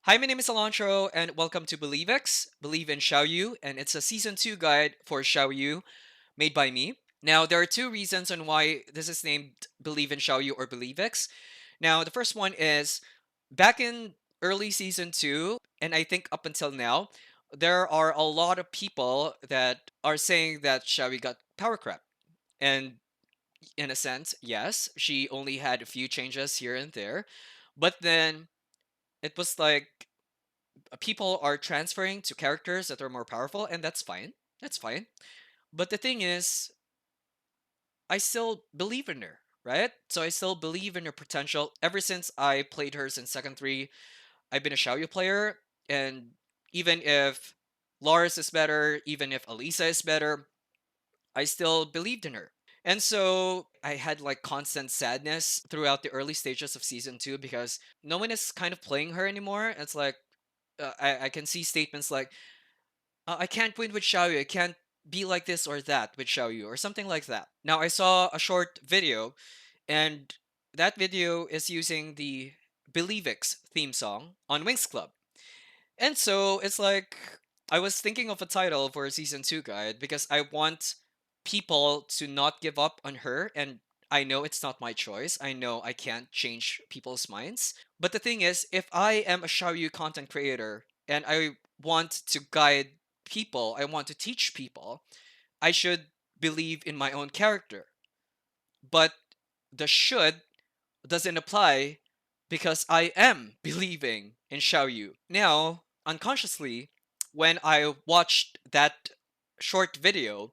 Hi, my name is Silantro, and welcome to BELIEVIX, Believe in Xiaoyu, and it's a season 2 guide for Xiaoyu made by me. Now, there are two reasons on why this is named Believe in Xiaoyu or BELIEVIX. Now, the first one is back in early season 2, and I think up until now, there are a lot of people that are saying that Xiaoyu got power crap. And in a sense, yes, she only had a few changes here and there, but then it was like people are transferring to characters that are more powerful, and that's fine. That's fine. But the thing is, I still believe in her, right? So I still believe in her potential. Ever since I played her in Second 3, I've been a Xiaoyu player, and even if Lars is better, even if Elisa is better, I still believed in her. And so I had like constant sadness throughout the early stages of season 2 because no one is kind of playing her anymore. It's like I can see statements like, I can't win with Xiaoyu. I can't be like this or that with Xiaoyu or something like that. Now I saw a short video, and that video is using the BELIEVIX theme song on Wings Club. And so it's like I was thinking of a title for a season 2 guide because I want people to not give up on her, and I know it's not my choice. I know I can't change people's minds. But the thing is, if I am a Xiaoyu content creator and I want to guide people, I want to teach people, I should believe in my own character. But the should doesn't apply because I am believing in Xiaoyu. Now, unconsciously, when I watched that short video,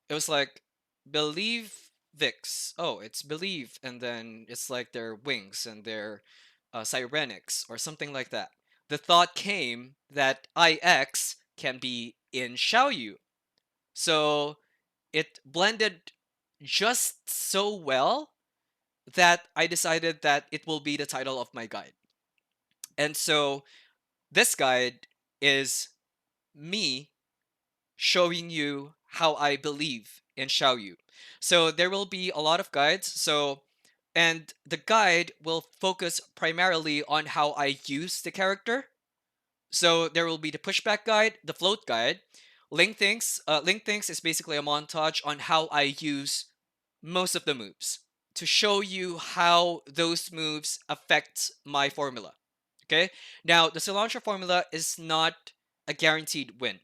it was like, believe Vix. Oh, it's believe, and then it's like their wings and their sirenics or something like that. The thought came that IX can be in Xiaoyu. So it blended just so well that I decided that it will be the title of my guide. And so this guide is me showing you how I believe in Xiaoyu. So there will be a lot of guides. And the guide will focus primarily on how I use the character. So there will be the pushback guide, the float guide. Link thinks is basically a montage on how I use most of the moves to show you how those moves affect my formula. Okay. Now the Cilantro formula is not a guaranteed win.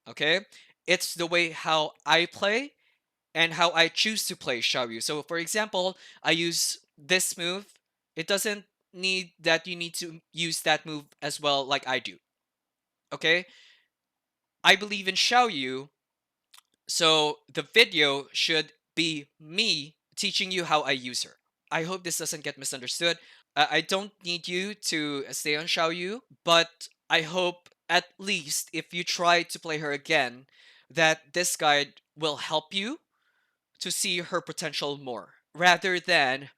Okay, it's the way how I play and how I choose to play Xiaoyu. So for example, I use this move. It doesn't need that you need to use that move as well like I do. Okay, I believe in Xiaoyu, so the video should be me teaching you how I use her. I hope this doesn't get misunderstood. I don't need you to stay on Xiaoyu, but I hope at least if you try to play her again, that this guide will help you to see her potential more, rather than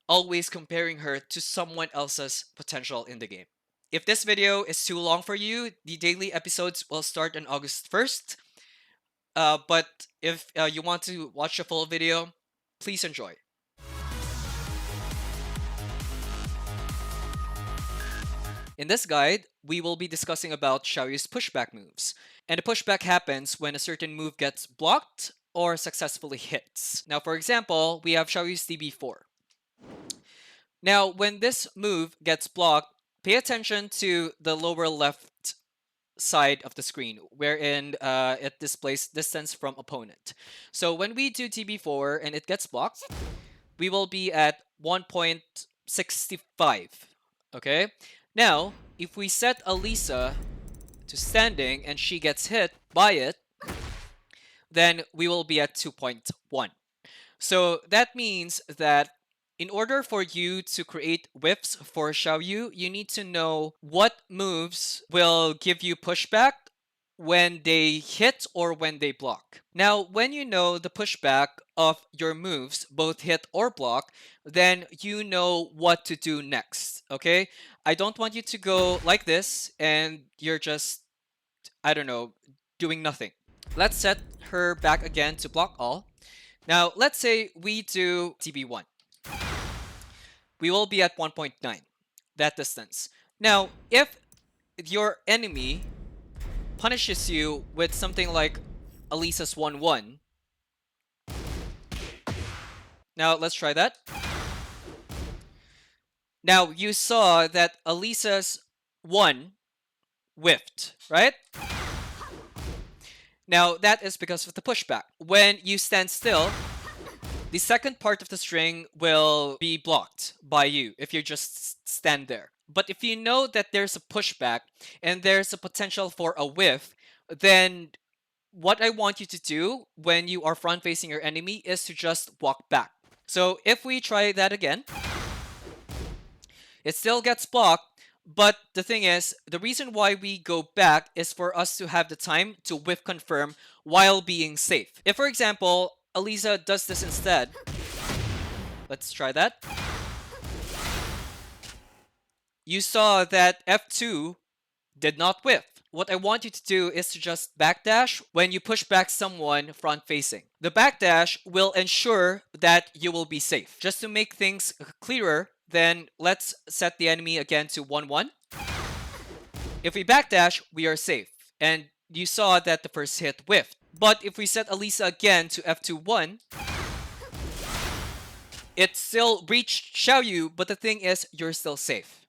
always comparing her to someone else's potential in the game. If this video is too long for you, the daily episodes will start on August 1st. But if you want to watch the full video, please enjoy. In this guide, we will be discussing about Xiaoyu's pushback moves. And the pushback happens when a certain move gets blocked or successfully hits. Now, for example, we have Xiaoyu's DB4. Now, when this move gets blocked, pay attention to the lower left side of the screen, wherein it displays distance from opponent. So when we do DB4 and it gets blocked, we will be at 1.65. Okay? Now, if we set Elisa to standing and she gets hit by it, then we will be at 2.1. So that means that in order for you to create whiffs for Xiaoyu, you need to know what moves will give you pushback when they hit or when they block. Now, when you know the pushback of your moves, both hit or block, then you know what to do next, okay? I don't want you to go like this and you're just, I don't know, doing nothing. Let's set her back again to block all. Now, let's say we do TB1. We will be at 1.9, that distance. Now, if your enemy punishes you with something like Elisa's 1-1. Now, let's try that. Now, you saw that Elisa's 1 whiffed, right? Now, that is because of the pushback. When you stand still, the second part of the string will be blocked by you if you just stand there. But if you know that there's a pushback and there's a potential for a whiff, then what I want you to do when you are front facing your enemy is to just walk back. So if we try that again, it still gets blocked, but the thing is, the reason why we go back is for us to have the time to whiff confirm while being safe. If, for example, Elisa does this instead, let's try that. You saw that F2 did not whiff. What I want you to do is to just backdash when you push back someone front facing. The backdash will ensure that you will be safe. Just to make things clearer, then let's set the enemy again to 1-1. If we backdash, we are safe. And you saw that the first hit whiffed. But if we set Elisa again to F2-1, it still reached Xiaoyu, but the thing is, you're still safe.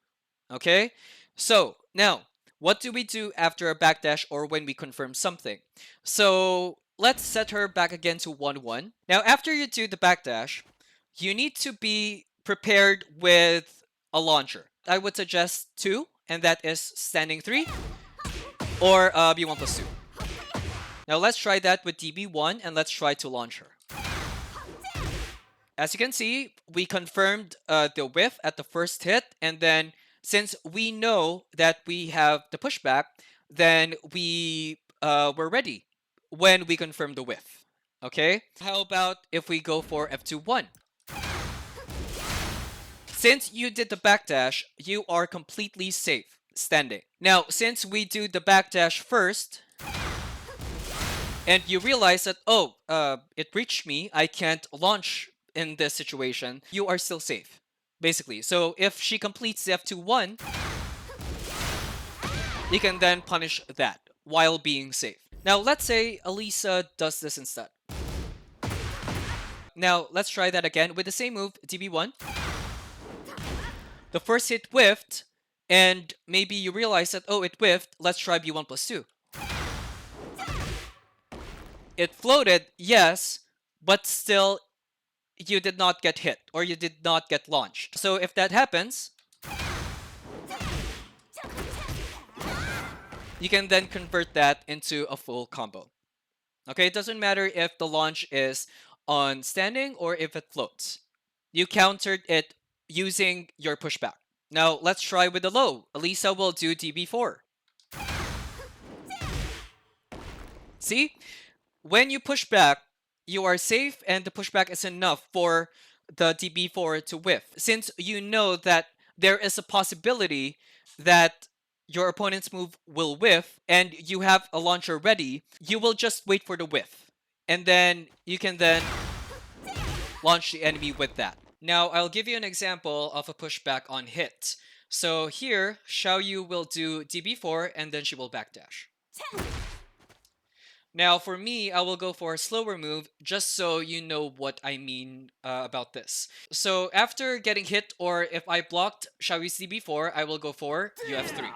Okay? So, now, what do we do after a backdash or when we confirm something? So, let's set her back again to 1-1. Now, after you do the backdash, you need to be prepared with a launcher. I would suggest 2, and that is standing 3 or B1+2. Now, let's try that with DB1 and let's try to launch her. As you can see, we confirmed the whiff at the first hit, and then since we know that we have the pushback, then we were ready when we confirm the whiff. Okay? How about if we go for F2-1? Since you did the backdash, you are completely safe standing. Now, since we do the backdash first, and you realize that, oh, it reached me, I can't launch in this situation, you are still safe, basically. So if she completes the F2-1, you can then punish that while being safe. Now, let's say Elisa does this instead. Now, let's try that again with the same move, DB1. The first hit whiffed, and maybe you realize that, oh, it whiffed, let's try B1+2. It floated, yes, but still, you did not get hit, or you did not get launched. So if that happens, you can then convert that into a full combo. Okay, it doesn't matter if the launch is on standing or if it floats. You countered it using your pushback. Now, let's try with the low. Elisa will do DB4. See? When you push back, you are safe and the pushback is enough for the DB4 to whiff. Since you know that there is a possibility that your opponent's move will whiff and you have a launcher ready, you will just wait for the whiff. And then you can then launch the enemy with that. Now, I'll give you an example of a pushback on hit. So here, Xiaoyu will do DB4 and then she will backdash. Now, for me, I will go for a slower move just so you know what I mean about this. So after getting hit, or if I blocked Xiaoyu's DB4, I will go for UF3.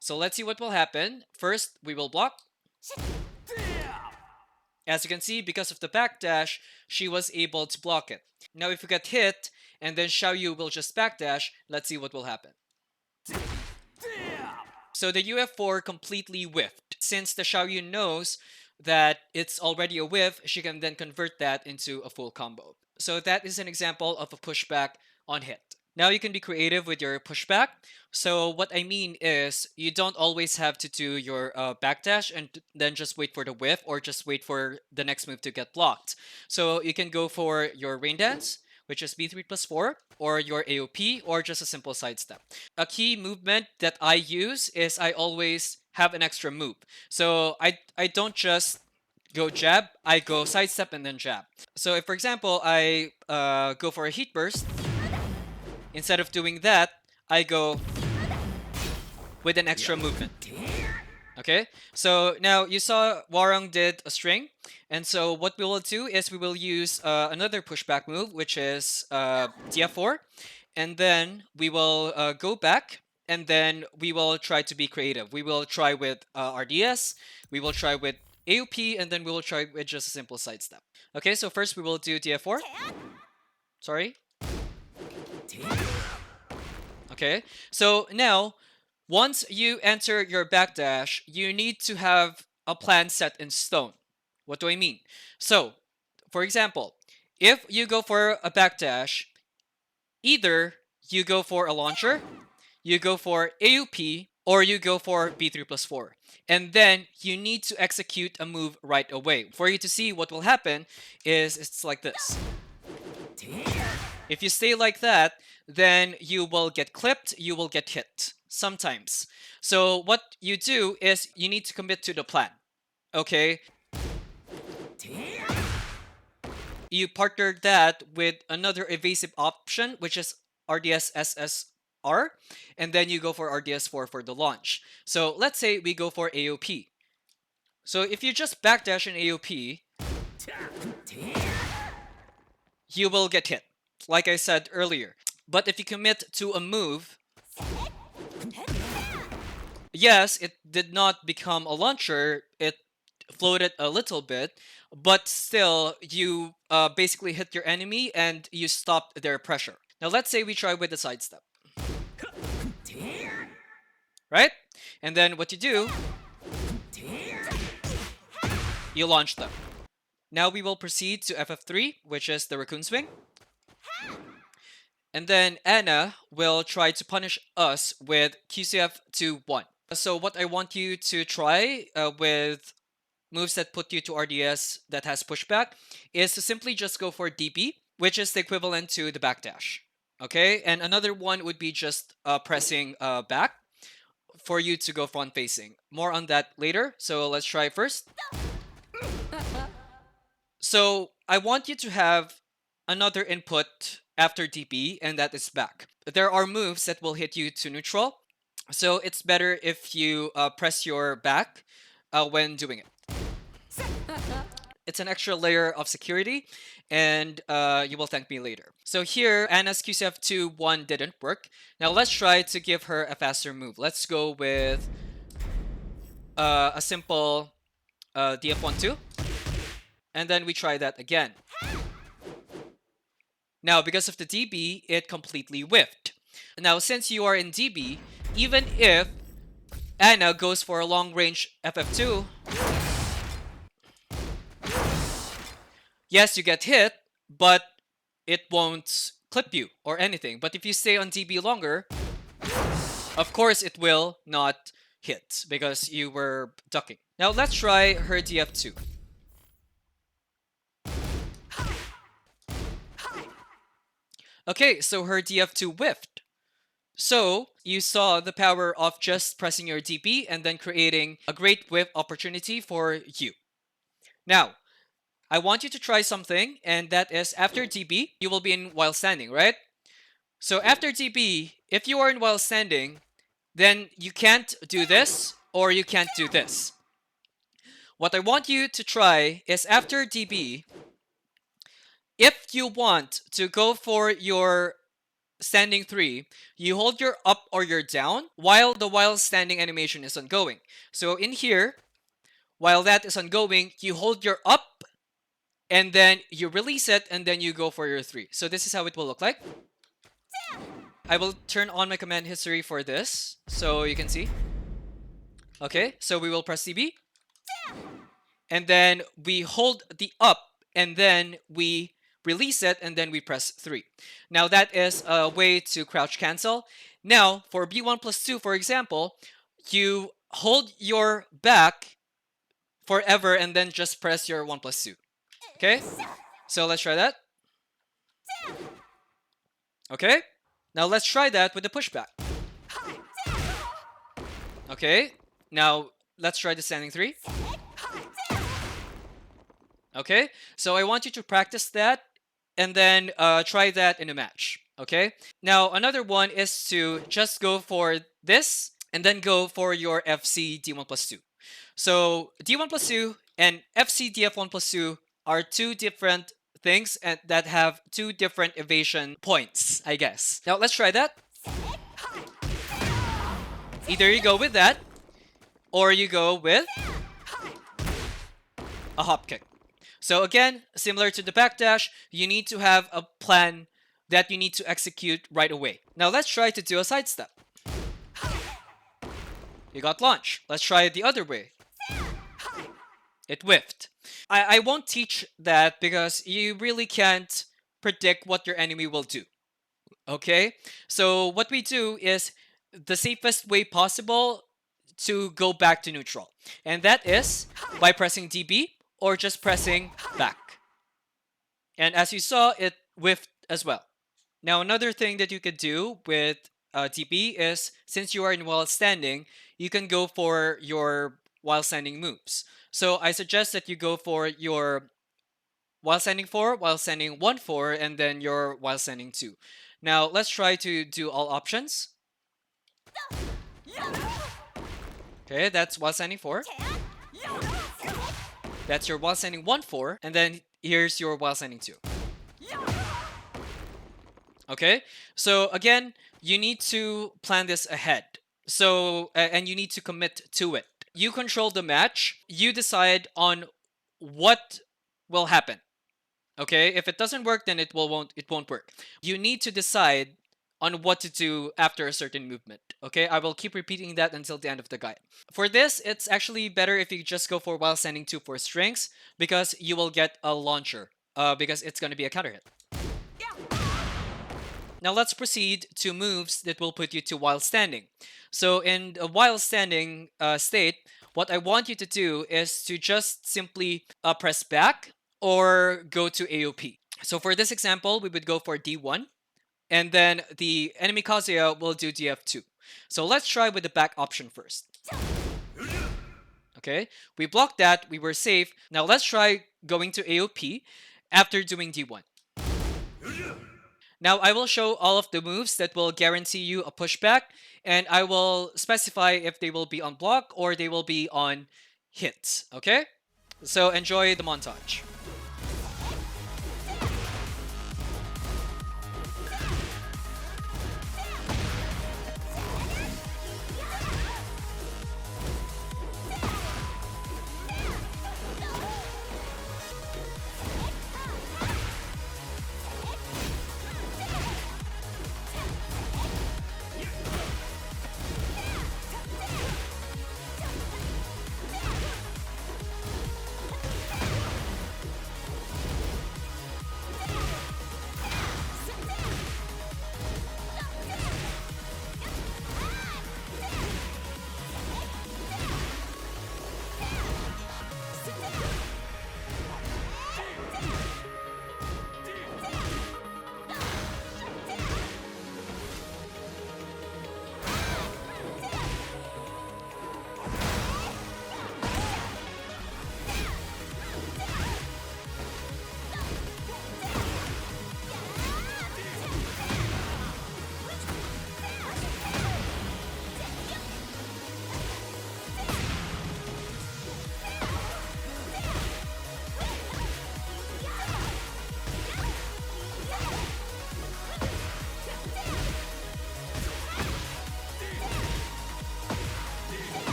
So let's see what will happen. First, we will block. As you can see, because of the backdash, she was able to block it. Now, if you get hit, and then Xiaoyu will just backdash, let's see what will happen. So the UF4 completely whiffed. Since the Xiaoyu knows that it's already a whiff, she can then convert that into a full combo. So that is an example of a pushback on hit. Now you can be creative with your pushback. So what I mean is you don't always have to do your backdash and then just wait for the whiff or just wait for the next move to get blocked. So you can go for your rain dance, which is B3+4, or your AOP, or just a simple sidestep. A key movement that I use is I always have an extra move. So I don't just go jab, I go sidestep and then jab. So if, for example, I go for a heat burst, instead of doing that, I go with an extra movement. Okay, so now you saw Warung did a string, and so what we will do is we will use another pushback move, which is DF4, and then we will go back, and then we will try to be creative. We will try with RDS, we will try with AOP, and then we will try with just a simple sidestep. Okay, so first we will do DF4. Sorry. Okay, so now once you enter your backdash, you need to have a plan set in stone. What do I mean? So, for example, if you go for a backdash, either you go for a launcher, you go for AUP, or you go for B3+4. And then you need to execute a move right away. For you to see what will happen is it's like this. If you stay like that, then you will get clipped, you will get hit sometimes. So what you do is you need to commit to the plan. Okay? You partner that with another evasive option, which is RDS SSR, and then you go for RDS4 for the launch. So let's say we go for AOP. So if you just backdash in AOP, you will get hit, like I said earlier. But if you commit to a move, yes, it did not become a launcher, it floated a little bit, but still you basically hit your enemy and you stopped their pressure. Now let's say we try with the sidestep. Right? And then what you do, you launch them. Now we will proceed to FF3, which is the raccoon swing. And then Anna will try to punish us with QCF 2-1. So what I want you to try with moves that put you to RDS that has pushback is to simply just go for DP, which is the equivalent to the backdash. Okay, and another one would be just pressing back for you to go front facing. More on that later, so let's try first. So I want you to have another input after DP, and that is back. There are moves that will hit you to neutral, so it's better if you press your back when doing it. It's an extra layer of security, and you will thank me later. So here, Anna's QCF 2-1 didn't work. Now let's try to give her a faster move. Let's go with a simple DF1-2. And then we try that again. Now, because of the DB, it completely whiffed. Now, since you are in DB, even if Anna goes for a long-range FF2, yes, you get hit, but it won't clip you or anything. But if you stay on DB longer, of course it will not hit because you were ducking. Now, let's try her DF2. Okay, so her DF2 whiffed. So you saw the power of just pressing your DP and then creating a great whiff opportunity for you. Now, I want you to try something, and that is after DP, you will be in while standing, right? So after DP, if you are in while standing, then you can't do this or you can't do this. What I want you to try is after DP, if you want to go for your standing 3, you hold your up or your down while the while standing animation is ongoing. So in here, while that is ongoing, you hold your up and then you release it and then you go for your 3. So this is how it will look like. I will turn on my command history for this so you can see. Okay, so we will press CB. And then we hold the up and then we release it, and then we press 3. Now that is a way to crouch cancel. Now for B1+2, for example, you hold your back forever and then just press your 1+2. Okay, so let's try that. Okay, now let's try that with the pushback. Okay, now let's try the standing 3. Okay, so I want you to practice that and then try that in a match. Okay, now another one is to just go for this and then go for your FC D1 plus 2. So D1 plus 2 and FC DF1 plus 2 are two different things and that have two different evasion points, I guess. Now let's try that. Either you go with that, or you go with a hop kick. So again, similar to the backdash, you need to have a plan that you need to execute right away. Now let's try to do a sidestep. You got launch. Let's try it the other way. It whiffed. I won't teach that because you really can't predict what your enemy will do. Okay? So what we do is the safest way possible to go back to neutral. And that is by pressing DB or just pressing back. And as you saw, it whiffed as well. Now another thing that you could do with DB is, since you are in while standing, you can go for your while standing moves. So I suggest that you go for your while standing 4, while standing 1, 4, and then your while standing 2. Now let's try to do all options. Okay, that's while standing 4. That's your while standing 1, 4, and then here's your while standing 2. Okay, so again, you need to plan this ahead. So, and you need to commit to it. You control the match. You decide on what will happen. Okay, if it doesn't work, then it won't work. You need to decide on what to do after a certain movement. Okay, I will keep repeating that until the end of the guide. For this, it's actually better if you just go for while standing 2 for strings, because you will get a launcher, because it's going to be a counter hit. Now let's proceed to moves that will put you to while standing. So in a while standing state, what I want you to do is to just simply press back or go to AOP. So for this example, we would go for D1, and then the enemy Kazuya will do DF2. So let's try with the back option first. Okay, we blocked that, we were safe. Now let's try going to AOP after doing D1. Now I will show all of the moves that will guarantee you a pushback, and I will specify if they will be on block or they will be on hits, okay? So enjoy the montage.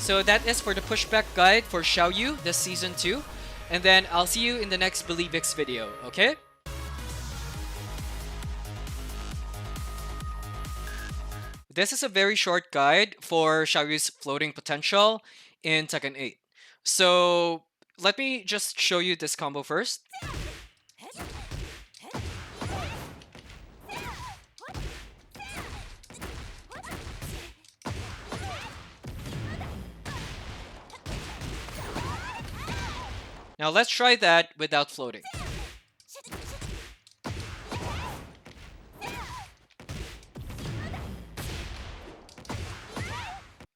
So that is for the pushback guide for Xiaoyu, this season 2. And then I'll see you in the next BELIEVIX video, okay? This is a very short guide for Xiaoyu's floating potential in Tekken 8. So let me just show you this combo first. Now let's try that without floating.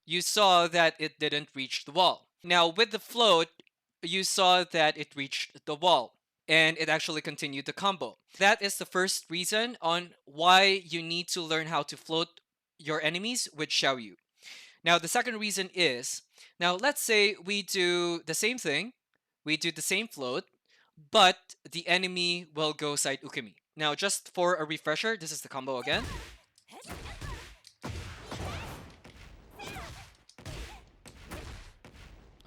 You saw that it didn't reach the wall. Now with the float, you saw that it reached the wall and it actually continued the combo. That is the first reason on why you need to learn how to float your enemies with Xiaoyu. Now the second reason is, now let's say we do the same thing, we do the same float, but the enemy will go side Ukemi. Now just for a refresher, this is the combo again.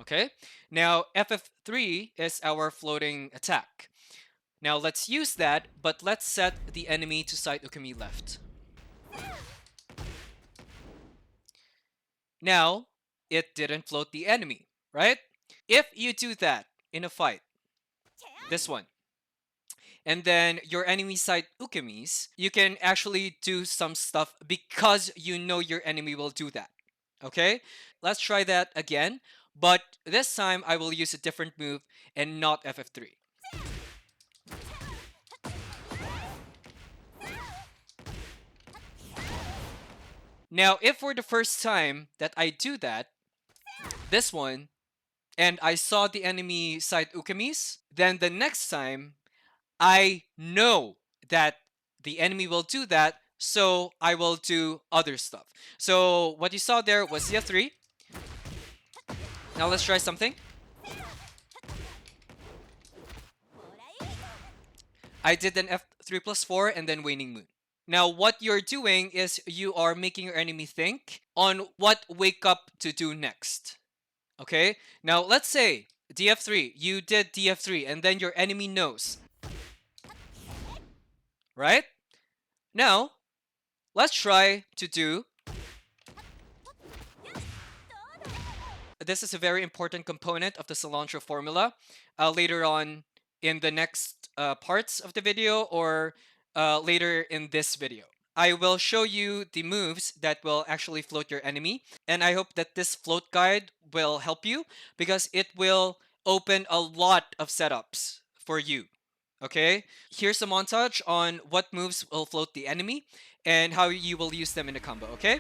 Okay, now FF3 is our floating attack. Now let's use that, but let's set the enemy to side Ukemi left. Now, it didn't float the enemy, right? If you do that in a fight, this one, and then your enemy side Ukemis, you can actually do some stuff because you know your enemy will do that. Okay? Let's try that again, but this time I will use a different move and not FF3. Now, if for the first time that I do that, this one, and I saw the enemy side Ukemis, then the next time I know that the enemy will do that, so I will do other stuff. So what you saw there was ZF3. Now let's try something. I did an F3 plus 4 and then Waning Moon. Now what you're doing is you are making your enemy think on what wake up to do next. Okay? Now let's say DF3, you did DF3 and then your enemy knows. Right? Now, let's try to do... This is a very important component of the Silantro formula. Later on in the next parts of the video or later in this video, I will show you the moves that will actually float your enemy. And I hope that this float guide will help you because it will open a lot of setups for you. Okay, here's a montage on what moves will float the enemy and how you will use them in a combo, okay?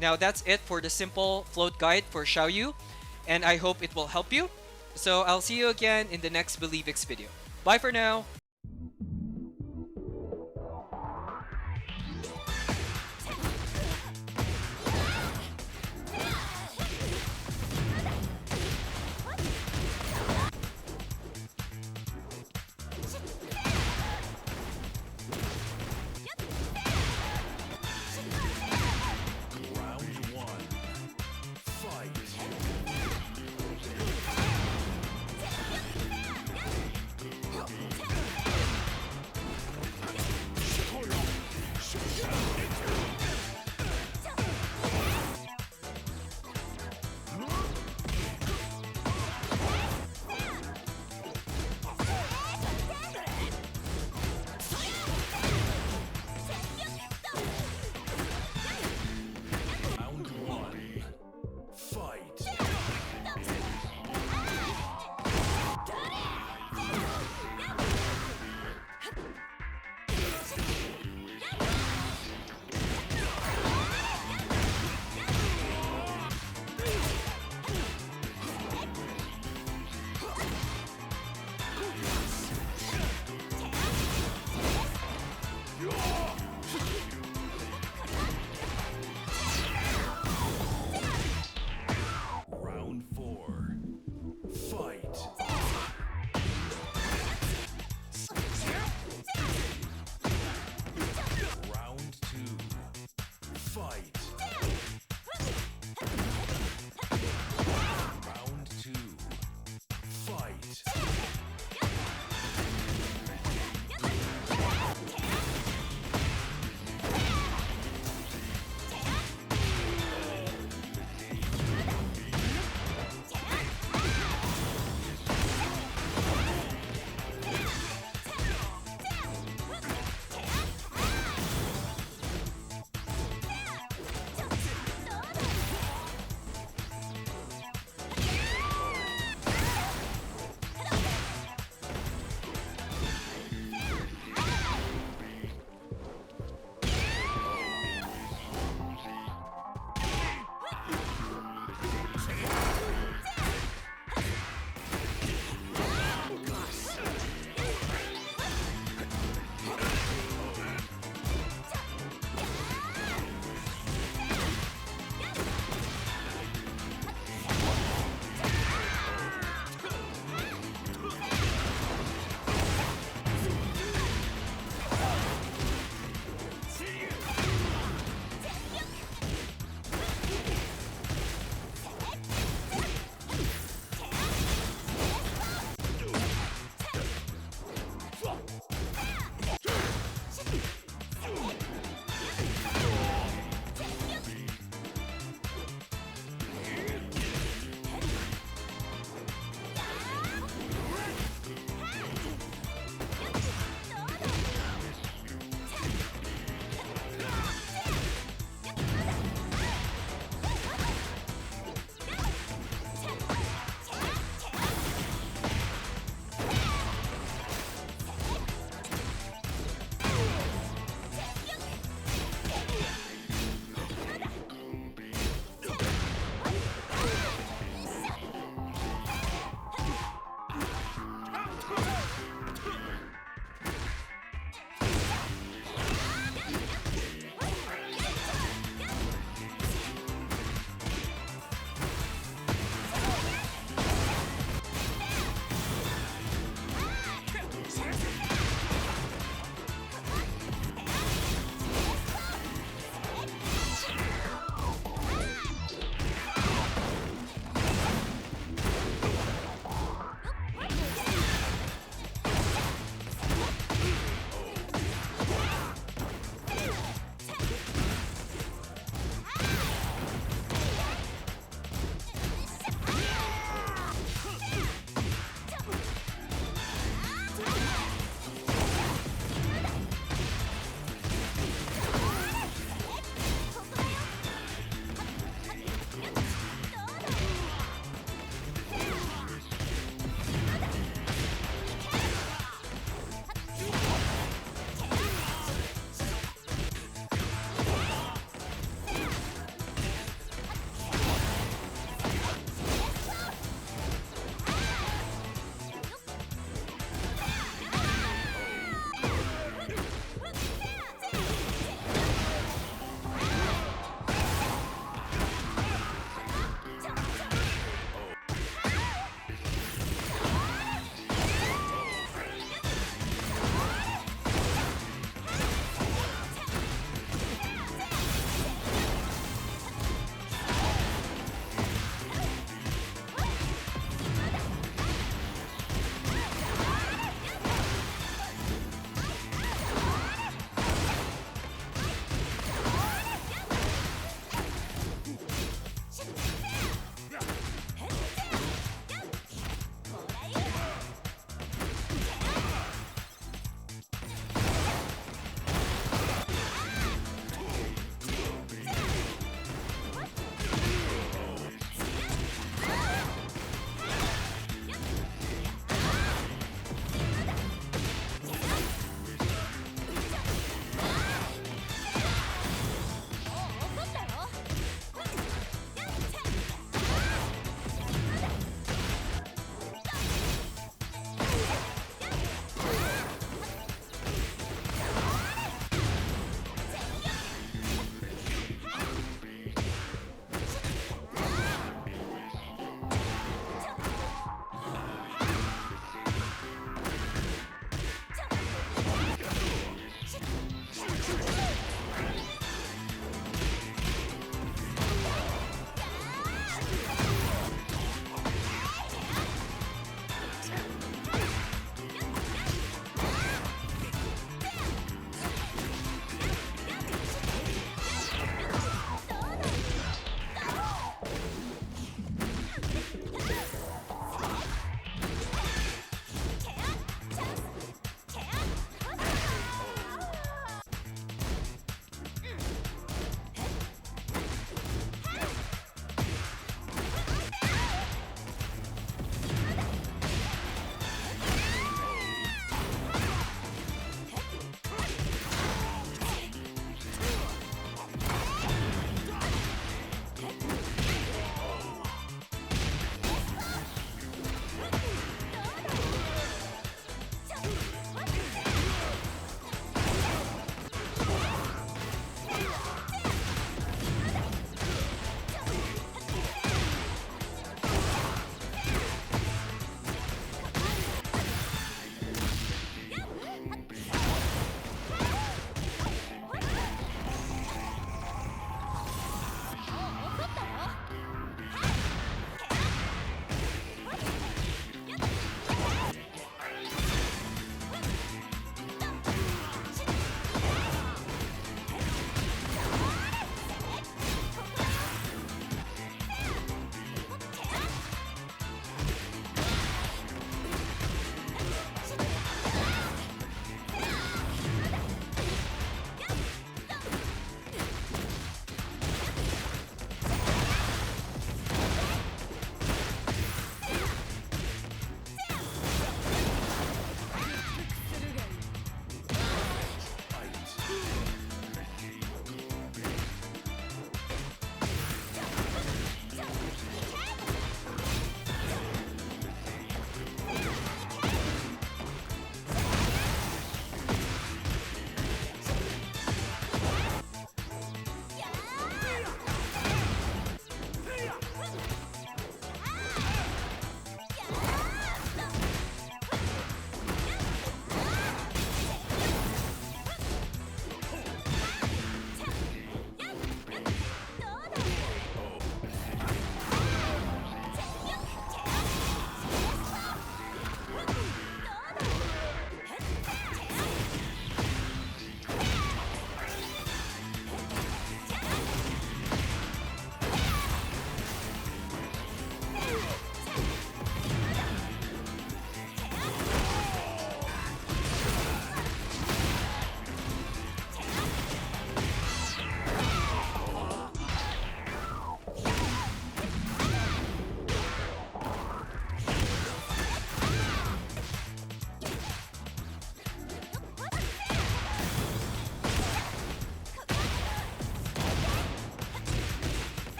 Now that's it for the simple float guide for Xiaoyu, and I hope it will help you. So I'll see you again in the next BelieveX video. Bye for now! Round one. Fight.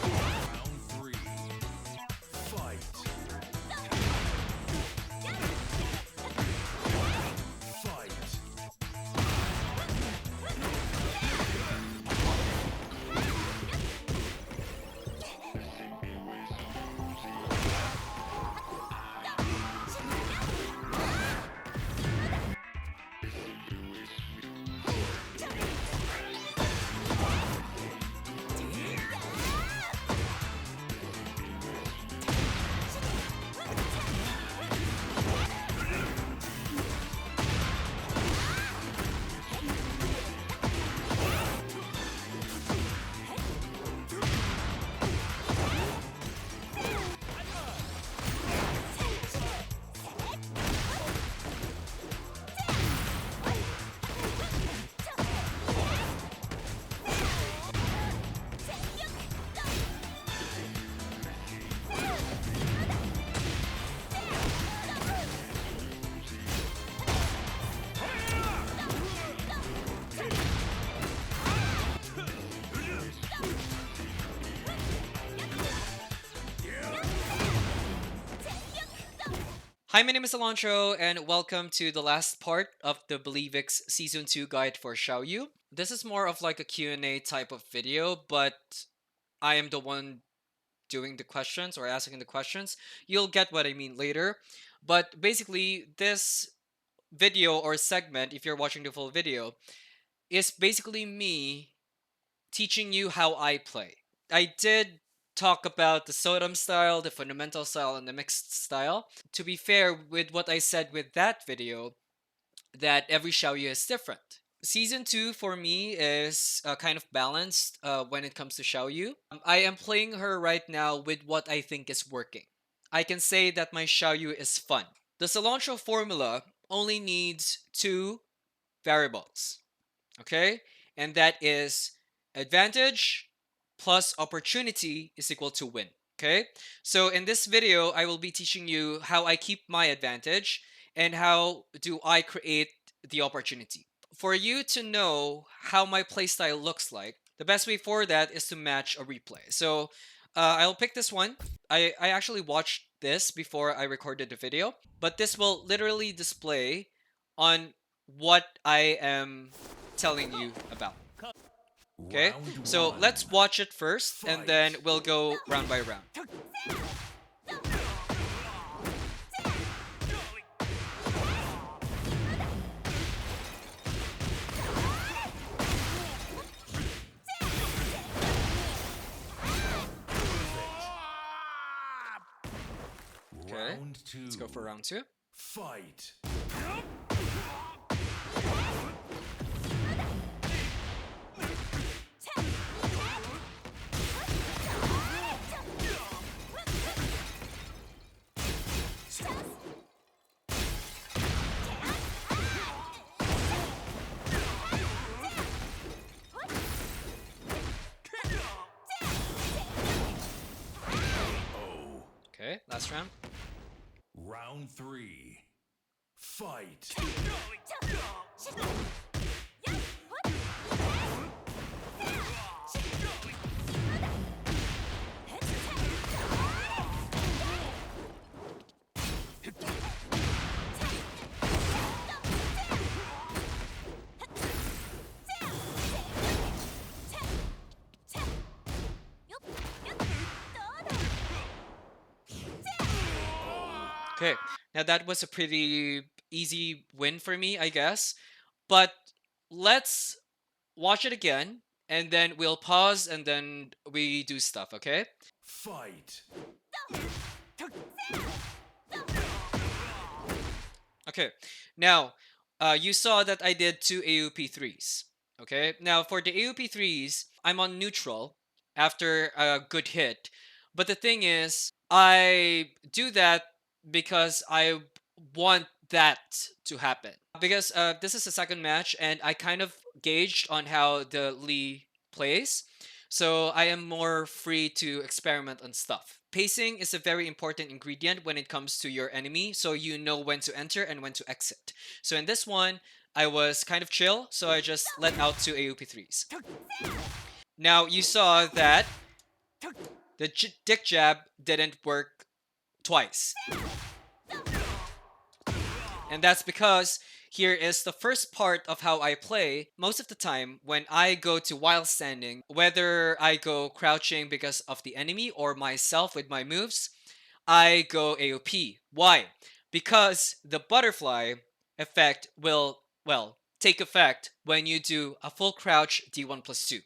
Round 3. Fight. Fight. Hi, my name is Silantro, and welcome to the last part of the BELIEVIX Season 2 guide for Xiaoyu. This is more of like a Q&A type of video, but I am the one doing the questions or asking the questions. You'll get what I mean later. But basically, this video or segment, if you're watching the full video, is basically me teaching you how I play. I did talk about the Sodom style, the fundamental style, and the mixed style. To be fair with what I said with that video, that every Xiaoyu is different. Season 2 for me is kind of balanced when it comes to Xiaoyu. I am playing her right now with what I think is working. I can say that my Xiaoyu is fun. The cilantro formula only needs two variables, okay? And that is advantage plus opportunity is equal to win, okay? So in this video, I will be teaching you how I keep my advantage and how do I create the opportunity. For you to know how my playstyle looks like, the best way for that is to match a replay. So I'll pick this one. I actually watched this before I recorded the video, but this will literally display on what I am telling you about. Okay, Round so one. let's watch it first and then Fight. we'll go round by round. Okay, Round two. let's go for round two. Fight. Oh. Okay, last round. Round three. Fight. Okay, now that was a pretty easy win for me, I guess. But let's watch it again and then we'll pause and then we do stuff, okay? Fight. Okay, now you saw that I did two AUP3s. Okay, now for the AUP3s, I'm on neutral after a good hit. But the thing is, I do that because I want that to happen. Because this is the second match and I kind of gauged on how the Lee plays. So I am more free to experiment on stuff. Pacing is a very important ingredient when it comes to your enemy, so you know when to enter and when to exit. So in this one, I was kind of chill, so I just let out two AUP3s. Now you saw that the dick jab didn't work twice. And that's because here is the first part of how I play. Most of the time, when I go to while standing, whether I go crouching because of the enemy or myself with my moves, I go AOP. Why? Because the butterfly effect will, well, take effect when you do a full crouch D1 plus 2.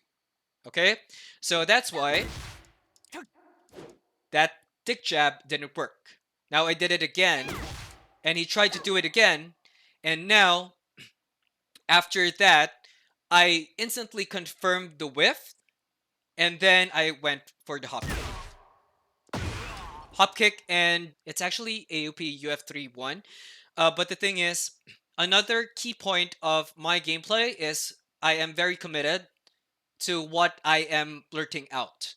Okay? So that's why that dick jab didn't work. Now I did it again, and he tried to do it again, and now after that, I instantly confirmed the whiff, and then I went for the hop kick. Hop kick, and it's actually AOP UF3-1. But the thing is, another key point of my gameplay is I am very committed to what I am blurting out.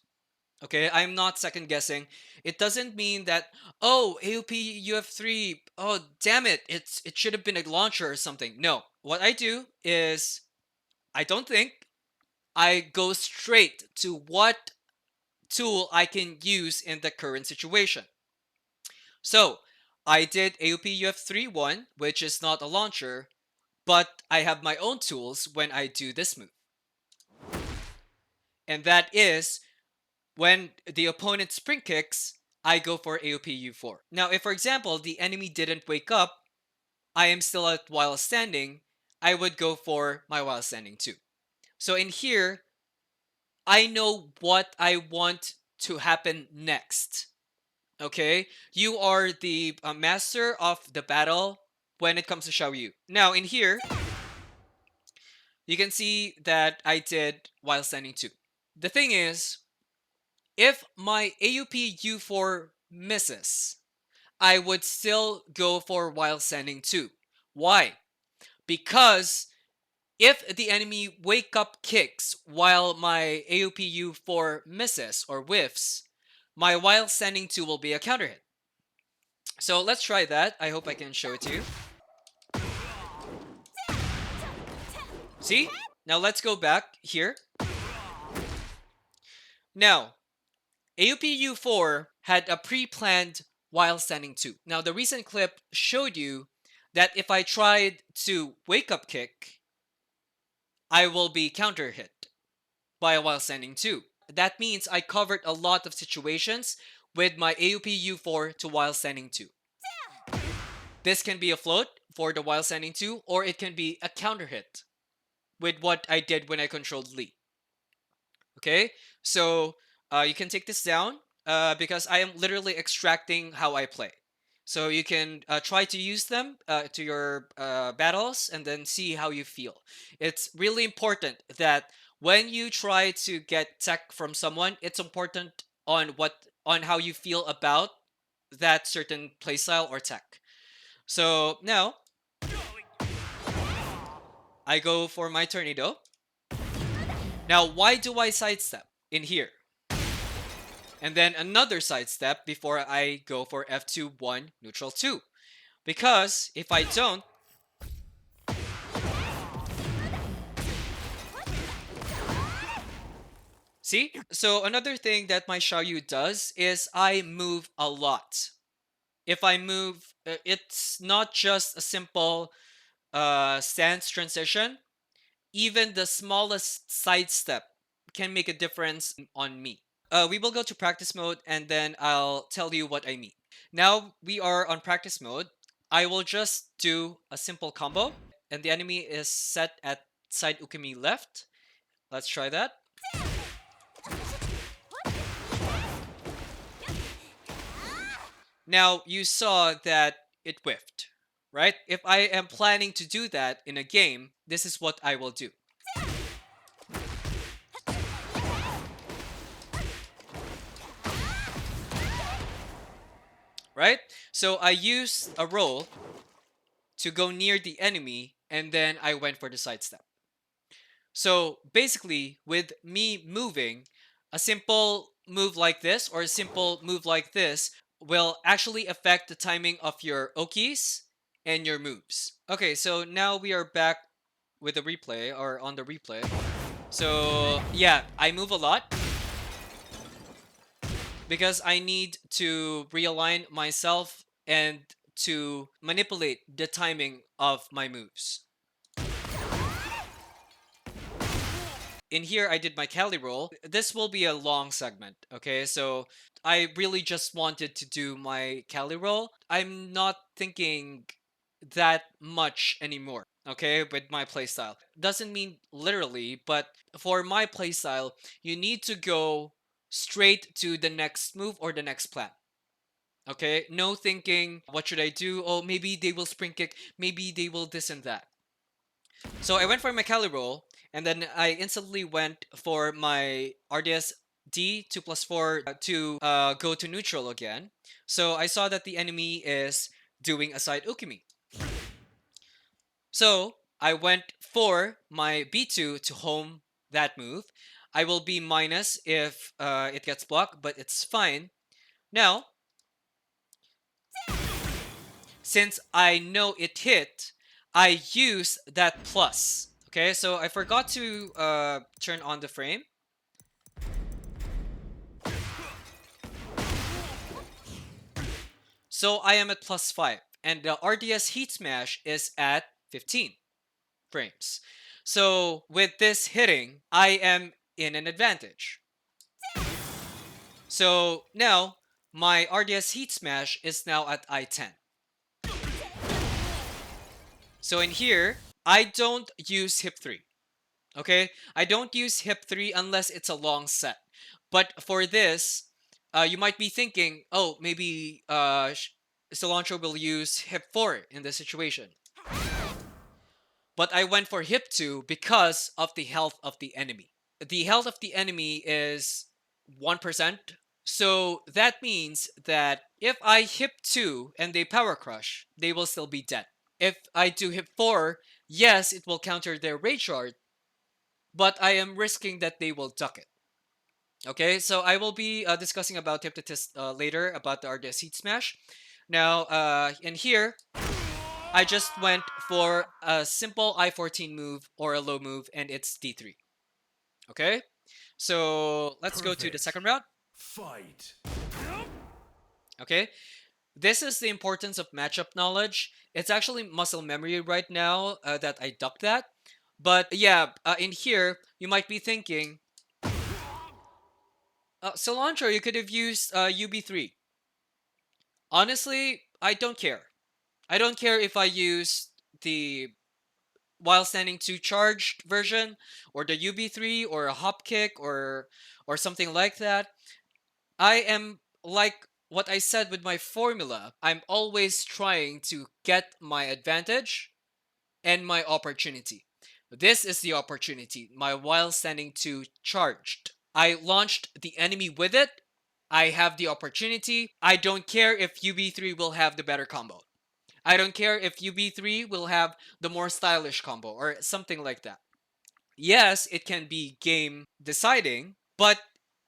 Okay, I'm not second guessing. It doesn't mean that, oh, AOP UF3, oh damn it, it should have been a launcher or something. No. What I do is I don't think, I go straight to what tool I can use in the current situation. So I did AOP UF3-1, which is not a launcher, but I have my own tools when I do this move. And that is when the opponent spring kicks, I go for AOP U4. Now, if for example, the enemy didn't wake up, I am still at while standing, I would go for my while standing too. So in here, I know what I want to happen next. Okay? You are the master of the battle when it comes to Xiaoyu. Now, in here, you can see that I did while standing too. The thing is, if my AUP U4 misses, I would still go for while standing too. Why? Because if the enemy wake up kicks while my AOP U4 misses or whiffs, my while standing 2 will be a counter hit. So let's try that. I hope I can show it to you. See? Now let's go back here. Now, AUP U4 had a pre-planned while standing 2. Now, the recent clip showed you that if I tried to wake up kick, I will be counter hit by a while standing 2. That means I covered a lot of situations with my AUP U4 to while standing 2. This can be a float for the while standing 2, or it can be a counter hit with what I did when I controlled Lee. Okay, so you can take this down because I am literally extracting how I play. So you can try to use them to your battles and then see how you feel. It's really important that when you try to get tech from someone, it's important on how you feel about that certain playstyle or tech. So now I go for my tornado. Now, why do I sidestep in here? And then another sidestep before I go for F2 1 neutral 2. Because if I don't, see? So another thing that my Xiaoyu does is I move a lot. If I move, it's not just a simple stance transition. Even the smallest sidestep can make a difference on me. We will go to practice mode and then I'll tell you what I mean. Now we are on practice mode. I will just do a simple combo and the enemy is set at side ukemi left. Let's try that. Now you saw that it whiffed, right? If I am planning to do that in a game, this is what I will do. Right? So I used a roll to go near the enemy and then I went for the sidestep. So basically, with me moving, a simple move like this or a simple move like this will actually affect the timing of your okis and your moves. Okay, so now we are back with the replay or on the replay. So yeah, I move a lot because I need to realign myself and to manipulate the timing of my moves. In here, I did my Cali roll. This will be a long segment, okay? So I really just wanted to do my Cali roll. I'm not thinking that much anymore, okay, with my playstyle. Doesn't mean literally, but for my playstyle, you need to go straight to the next move or the next plan. Okay, no thinking, what should I do? Oh, maybe they will spring kick, maybe they will this and that. So I went for my Cali roll, and then I instantly went for my RDS D 2+4 to go to neutral again. So I saw that the enemy is doing a side ukemi. So I went for my B2 to home that move. I will be minus if it gets blocked, but it's fine. Now, since I know it hit, I use that plus. Okay, so I forgot to turn on the frame. So I am at +5, and the RDS heat smash is at 15 frames. So with this hitting, I am in an advantage. So now my RDS heat smash is now at I10. So in here, I don't use hip 3. Okay, I don't use hip 3 unless it's a long set. But for this, you might be thinking, oh, maybe Cilantro will use hip 4 in this situation. But I went for hip 2 because of the health of the enemy. The health of the enemy is 1%. So that means that if I hip 2 and they power crush, they will still be dead. If I do hip 4, yes, it will counter their rage shard, but I am risking that they will duck it. Okay, so I will be discussing about Hypnotist later about the RDS Heat Smash. Now, in here, I just went for a simple I-14 move or a low move, and it's D3. Okay? So let's go to the Perfect. second round. Fight. Okay, this is the importance of matchup knowledge. It's actually muscle memory right now that I ducked that. But yeah, in here, you might be thinking, Cilantro, you could have used UB3. Honestly, I don't care. I don't care if I use the while standing 2 charged version or the UB3 or a hop kick or something like that. I am like what I said with my formula. I'm always trying to get my advantage and my opportunity. This is the opportunity, my while standing 2 charged. I launched the enemy with it. I have the opportunity. I don't care if UB3 will have the better combo. I don't care if UB3 will have the more stylish combo or something like that. Yes, it can be game deciding, but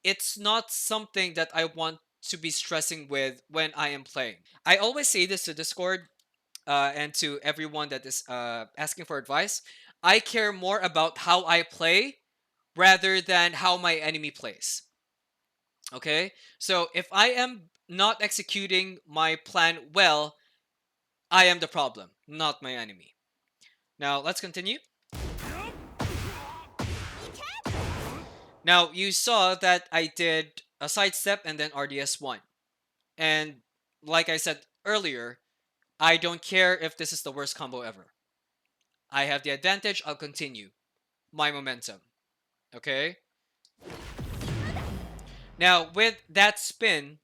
it's not something that I want to be stressing with when I am playing. I always say this to Discord and to everyone that is asking for advice. I care more about how I play rather than how my enemy plays. Okay? So if I am not executing my plan well, I am the problem, not my enemy. Now, let's continue. Now, you saw that I did a sidestep and then RDS1. And like I said earlier, I don't care if this is the worst combo ever. I have the advantage, I'll continue my momentum. Okay? Now, with that spin,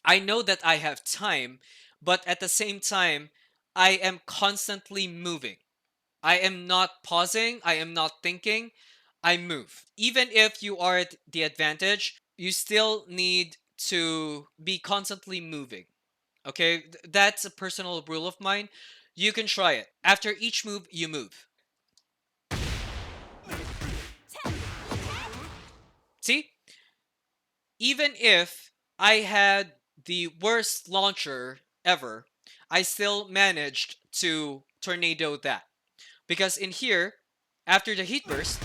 I know that I have time, but at the same time, I am constantly moving. I am not pausing, I am not thinking, I move. Even if you are at the advantage, you still need to be constantly moving. Okay? That's a personal rule of mine. You can try it. After each move, you move. See? Even if I had the worst launcher ever, I still managed to tornado that. Because in here, after the heat burst,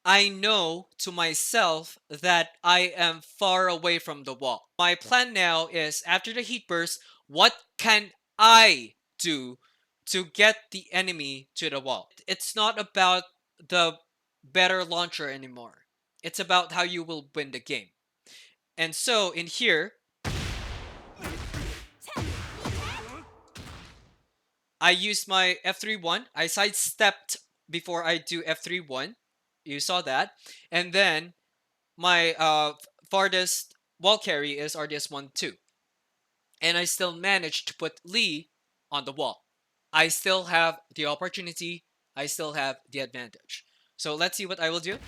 I know to myself that I am far away from the wall. My plan now is after the heat burst, what can I do to get the enemy to the wall? It's not about the better launcher anymore. It's about how you will win the game. And so in here, I used my F3-1. I sidestepped before I do F3-1. You saw that. And then my farthest wall carry is RDS1-2. And I still managed to put Lee on the wall. I still have the opportunity. I still have the advantage. So let's see what I will do.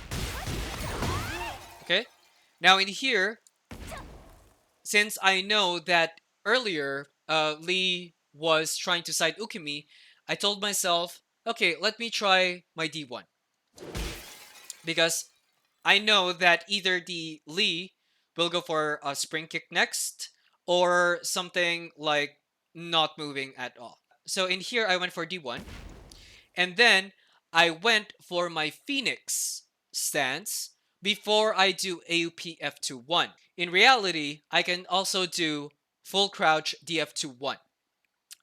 Okay. Now in here, since I know that earlier Lee was trying to side Ukemi, I told myself, okay, let me try my D1. Because I know that either the Lee will go for a spring kick next or something like not moving at all. So in here, I went for D1. And then I went for my Phoenix stance before I do AUP F21. In reality, I can also do full crouch DF21.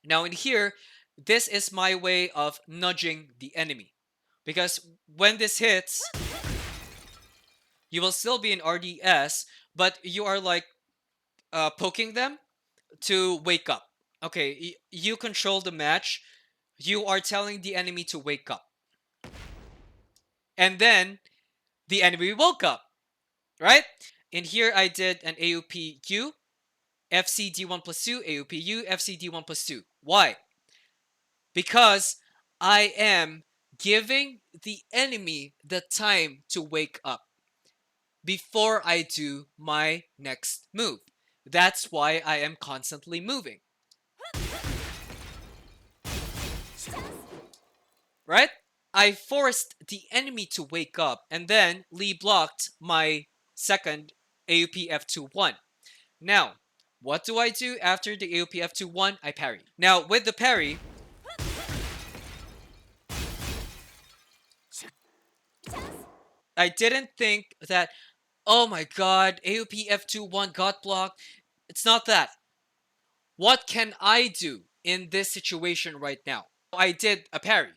Now in here, this is my way of nudging the enemy. Because when this hits, you will still be in RDS, but you are like poking them to wake up. Okay, you control the match. You are telling the enemy to wake up. And then the enemy woke up, right? In here, I did an AUP U, FCD1 plus 2, AUP U, FCD1 plus 2. Why? Because I am giving the enemy the time to wake up before I do my next move. That's why I am constantly moving. Right? I forced the enemy to wake up, and then Lee blocked my second AUP F21. Now, what do I do after the AUP F21? I parry. Now, with the parry, I didn't think that, oh my god, AOP F2-1 got blocked. It's not that. What can I do in this situation right now? I did a parry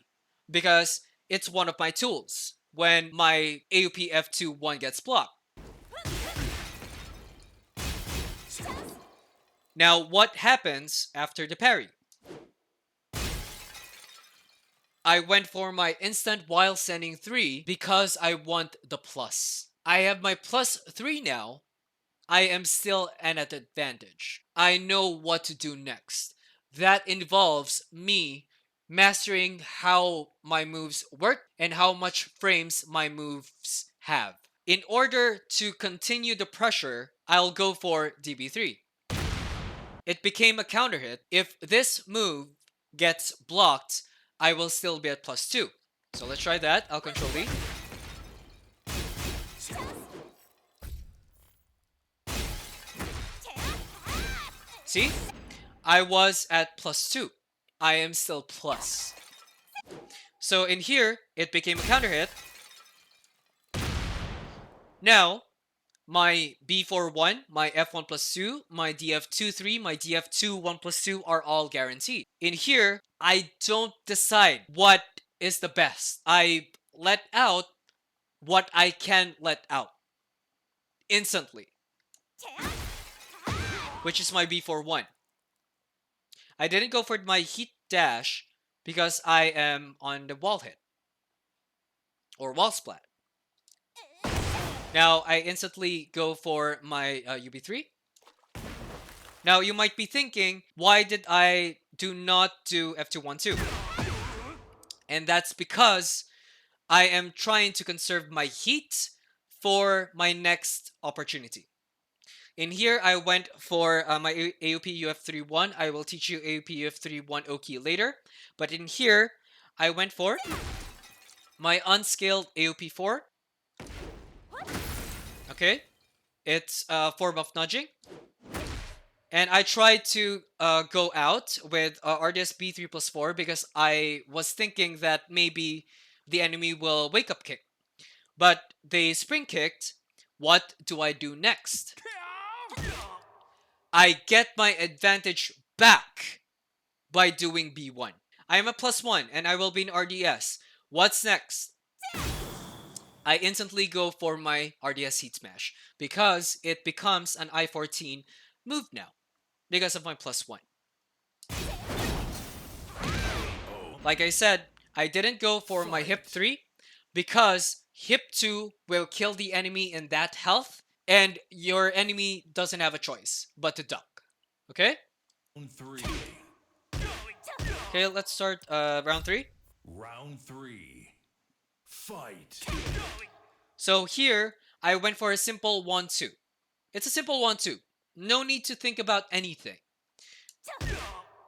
because it's one of my tools when my AOP F2-1 gets blocked. Now, what happens after the parry? I went for my instant while sending 3 because I want the plus. I have my plus 3 now. I am still at an advantage. I know what to do next. That involves me mastering how my moves work and how much frames my moves have. In order to continue the pressure, I'll go for DB3. It became a counter hit. If this move gets blocked, I will still be at plus 2. So let's try that. I'll control D. See? I was at plus 2. I am still plus. So in here, it became a counter hit. Now, my B4-1, my F1 plus 2, my DF2-3, my DF2-1 plus 2 are all guaranteed. In here, I don't decide what is the best. I let out what I can let out instantly, which is my B4-1. I didn't go for my heat dash because I am on the wall hit or wall splat. Now I instantly go for my UB3. Now you might be thinking, why did I do not do F212? And that's because I am trying to conserve my heat for my next opportunity. In here, I went for my AOP UF31. I will teach you AOP UF31 Oki later. But in here, I went for my unscaled AOP4. Okay, it's a form of nudging. And I tried to go out with RDS B3 plus 4 because I was thinking that maybe the enemy will wake up kick. But they spring kicked. What do I do next? I get my advantage back by doing B1. I am a plus 1 and I will be in RDS. What's next? I instantly go for my RDS Heat Smash because it becomes an I-14 move now because of my plus 1. Like I said, I didn't go for my hip 3 because hip 2 will kill the enemy in that health and your enemy doesn't have a choice but to duck. Okay? Round 3. Okay, let's start round 3. Round 3. Fight. So here, I went for a simple 1-2. It's a simple 1-2. No need to think about anything.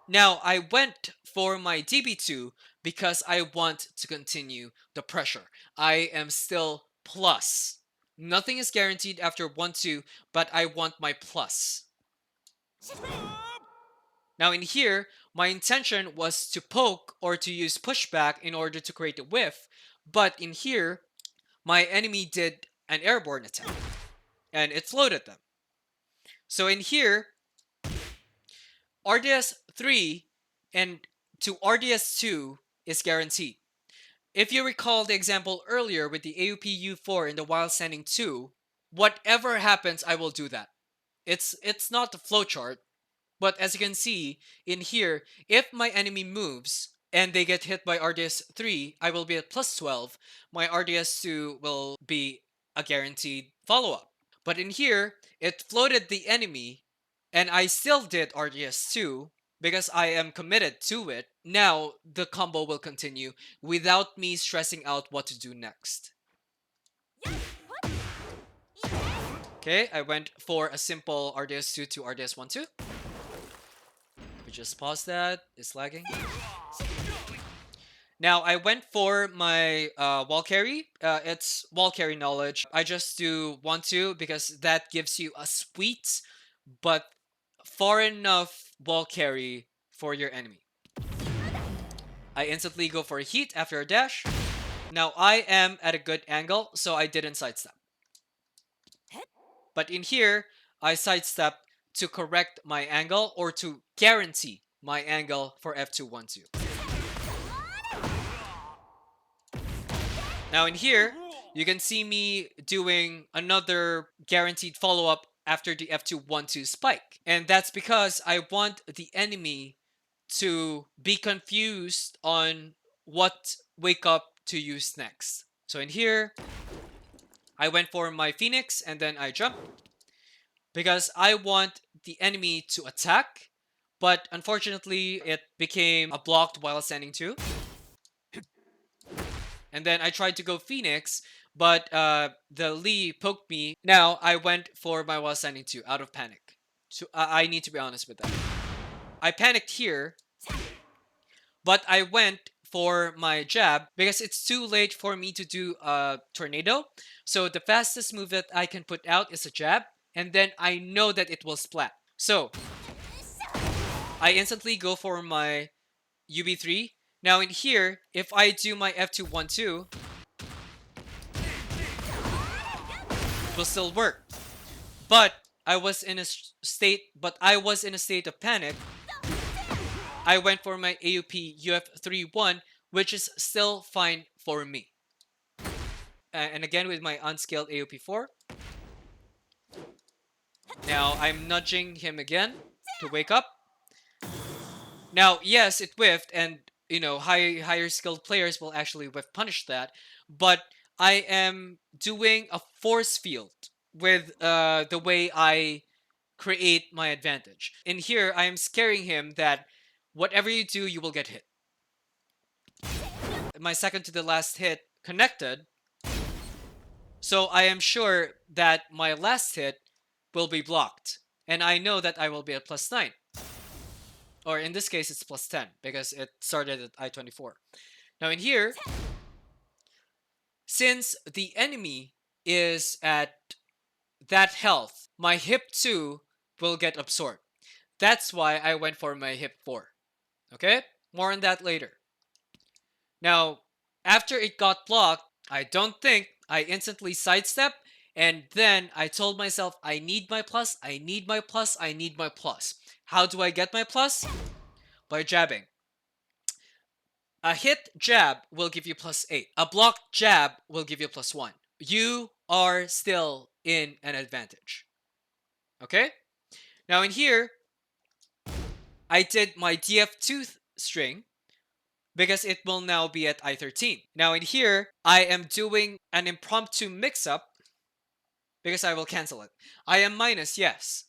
Now, I went for my DB2 because I want to continue the pressure. I am still plus. Nothing is guaranteed after 1-2, but I want my plus. Now in here, my intention was to poke or to use pushback in order to create a whiff, but in here, my enemy did an airborne attack, and it floated them. So in here, RDS 3 and to RDS 2 is guaranteed. If you recall the example earlier with the AOP U4 and the Wild Standing 2, whatever happens, I will do that. It's not the flowchart, but as you can see in here, if my enemy moves and they get hit by RDS 3, I will be at plus 12. My RDS 2 will be a guaranteed follow-up. But in here, it floated the enemy, and I still did RDS 2 because I am committed to it. Now, the combo will continue without me stressing out what to do next. Okay, I went for a simple RDS 2 to RDS 1-2. We just pause that. It's lagging. Now, I went for my wall carry. It's wall carry knowledge. I just do 1-2 because that gives you a sweet but far enough wall carry for your enemy. I instantly go for a heat after a dash. Now I am at a good angle, so I didn't sidestep. But in here, I sidestep to correct my angle or to guarantee my angle for F212. Now in here, you can see me doing another guaranteed follow-up after the F212 spike. And that's because I want the enemy to be confused on what wake up to use next. So in here, I went for my Phoenix and then I jumped because I want the enemy to attack, but unfortunately it became a blocked while standing 2. And then I tried to go Phoenix, but the Lee poked me. Now I went for my while standing 2 out of panic. So I need to be honest with that. I panicked here, but I went for my jab because it's too late for me to do a tornado. So the fastest move that I can put out is a jab, and then I know that it will splat. So I instantly go for my UB3. Now in here, if I do my F212, it will still work. But I was in a state of panic. I went for my AUP UF31, which is still fine for me. And again with my unscaled AUP4. Now I'm nudging him again to wake up. Now, yes, it whiffed, and higher skilled players will actually whiff punish that. But I am doing a force field with the way I create my advantage. In here, I am scaring him that whatever you do, you will get hit. My second to the last hit connected, so I am sure that my last hit will be blocked. And I know that I will be at +9. Or in this case, it's +10 because it started at I-24. Now in here, since the enemy is at that health, my hip 2 will get absorbed. That's why I went for my hip 4. Okay? More on that later. Now, after it got blocked, I don't think I instantly sidestep, and then I told myself I need my plus, I need my plus, I need my plus. How do I get my plus? By jabbing. A hit jab will give you +8. A blocked jab will give you +1. You are still in an advantage. Okay? Now in here, I did my DF2 string because it will now be at I-13. Now in here, I am doing an impromptu mix-up because I will cancel it. I am minus, yes,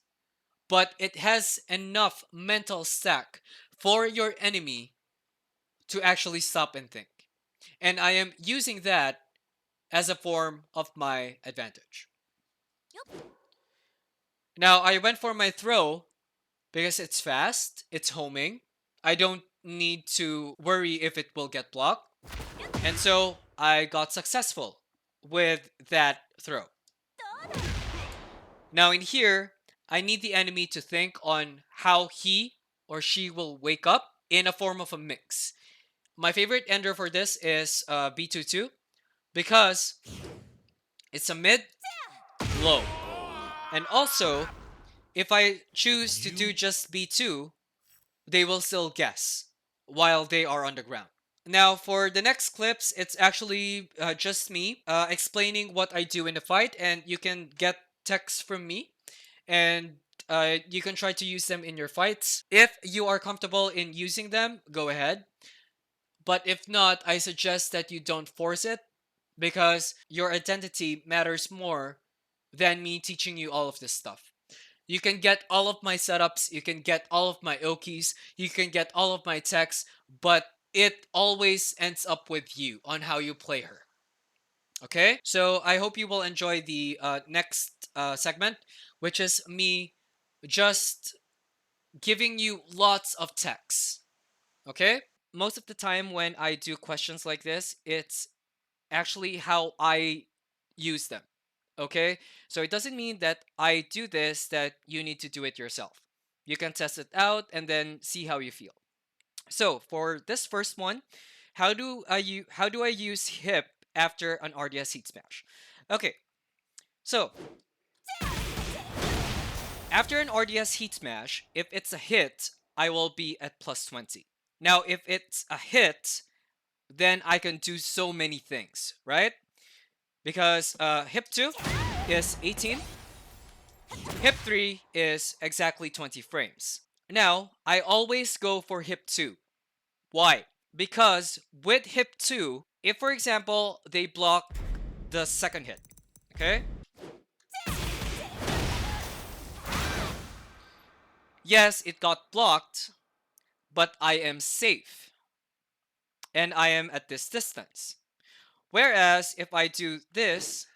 but it has enough mental stack for your enemy to actually stop and think. And I am using that as a form of my advantage. Now I went for my throw because it's fast, it's homing. I don't need to worry if it will get blocked. And so I got successful with that throw. Now in here, I need the enemy to think on how he or she will wake up in a form of a mix. My favorite ender for this is B22 because it's a mid, low. And also, if I choose to do just B2, they will still guess while they are on the ground. Now, for the next clips, it's actually just me explaining what I do in the fight, and you can get text from me, and you can try to use them in your fights. If you are comfortable in using them, go ahead. But if not, I suggest that you don't force it because your identity matters more than me teaching you all of this stuff. You can get all of my setups, you can get all of my okis, you can get all of my techs, but it always ends up with you on how you play her. Okay? So I hope you will enjoy the next segment, which is me just giving you lots of techs. Okay? Most of the time when I do questions like this, it's actually how I use them. Okay? So it doesn't mean that I do this that you need to do it yourself. You can test it out and then see how you feel. So for this first one, how do I use hip after an RDS heat smash. Okay, so after an RDS heat smash, if it's a hit, I will be at plus 20. Now, if it's a hit, then I can do so many things, right? Because hip 2 is 18, hip 3 is exactly 20 frames. Now, I always go for hip 2. Why? Because with hip 2, if for example, they block the second hit, okay? Yes, it got blocked, but I am safe. And I am at this distance. Whereas if I do this,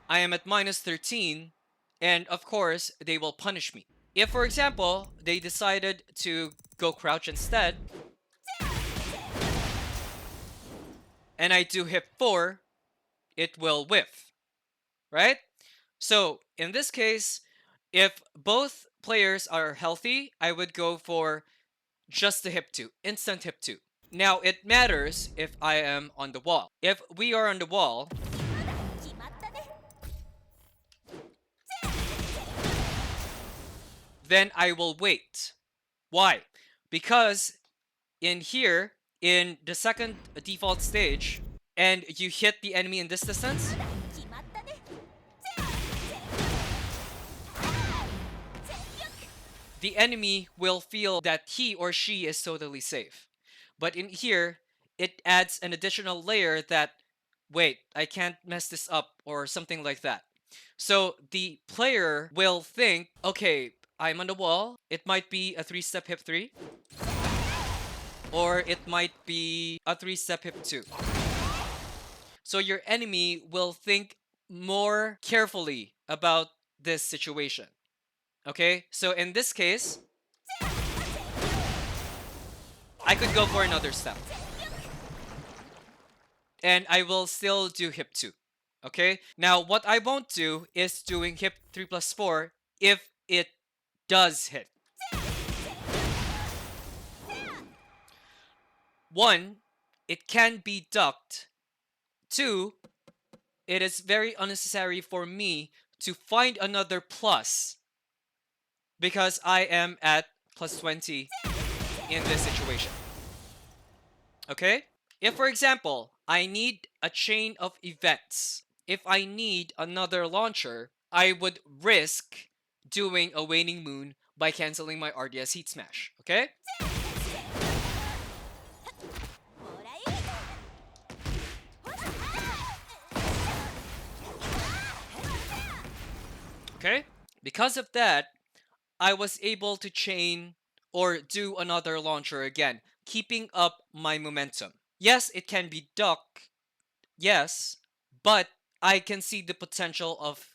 I am at minus 13, and of course, they will punish me. If, for example, they decided to go crouch instead, and I do hip 4, it will whiff, right? So, in this case, if both players are healthy, I would go for just the hip 2, instant hip 2. Now, it matters if I am on the wall. If we are on the wall, then I will wait. Why? Because in here, in the second default stage, and you hit the enemy in this distance, the enemy will feel that he or she is totally safe. But in here, it adds an additional layer that, wait, I can't mess this up or something like that. So the player will think, okay, I'm on the wall. It might be a 3-step hip 3, or it might be a 3-step hip 2. So your enemy will think more carefully about this situation. Okay, so in this case, I could go for another step. And I will still do hip 2. Okay, now what I won't do is doing hip 3 plus 4 if it does hit. 1, it can be ducked. 2, it is very unnecessary for me to find another plus because I am at plus 20 in this situation. Okay? If, for example, I need a chain of events, if I need another launcher, I would risk doing a waning moon by canceling my RDS heat smash. Okay? Okay? Because of that, I was able to chain or do another launcher again, keeping up my momentum. Yes, it can be duck, yes, but I can see the potential of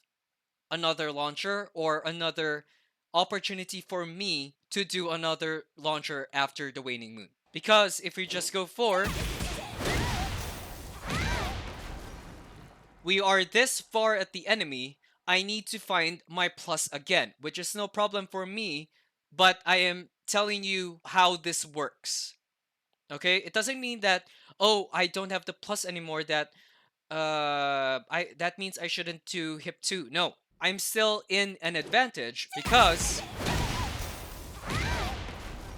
another launcher or another opportunity for me to do another launcher after the waning moon. Because if we just go for, we are this far at the enemy, I need to find my plus again, which is no problem for me, but I am telling you how this works. Okay? It doesn't mean that, oh, I don't have the plus anymore, that that means I shouldn't do hip 2. No, I'm still in an advantage because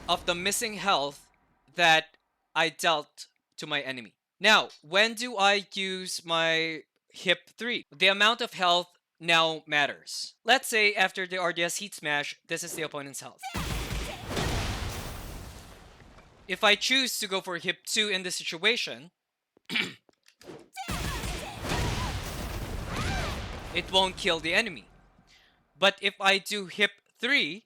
of the missing health that I dealt to my enemy. Now, when do I use my hip 3? The amount of health now matters. Let's say after the RDS heat smash, this is the opponent's health. If I choose to go for hip 2 in this situation, it won't kill the enemy. But if I do hip 3,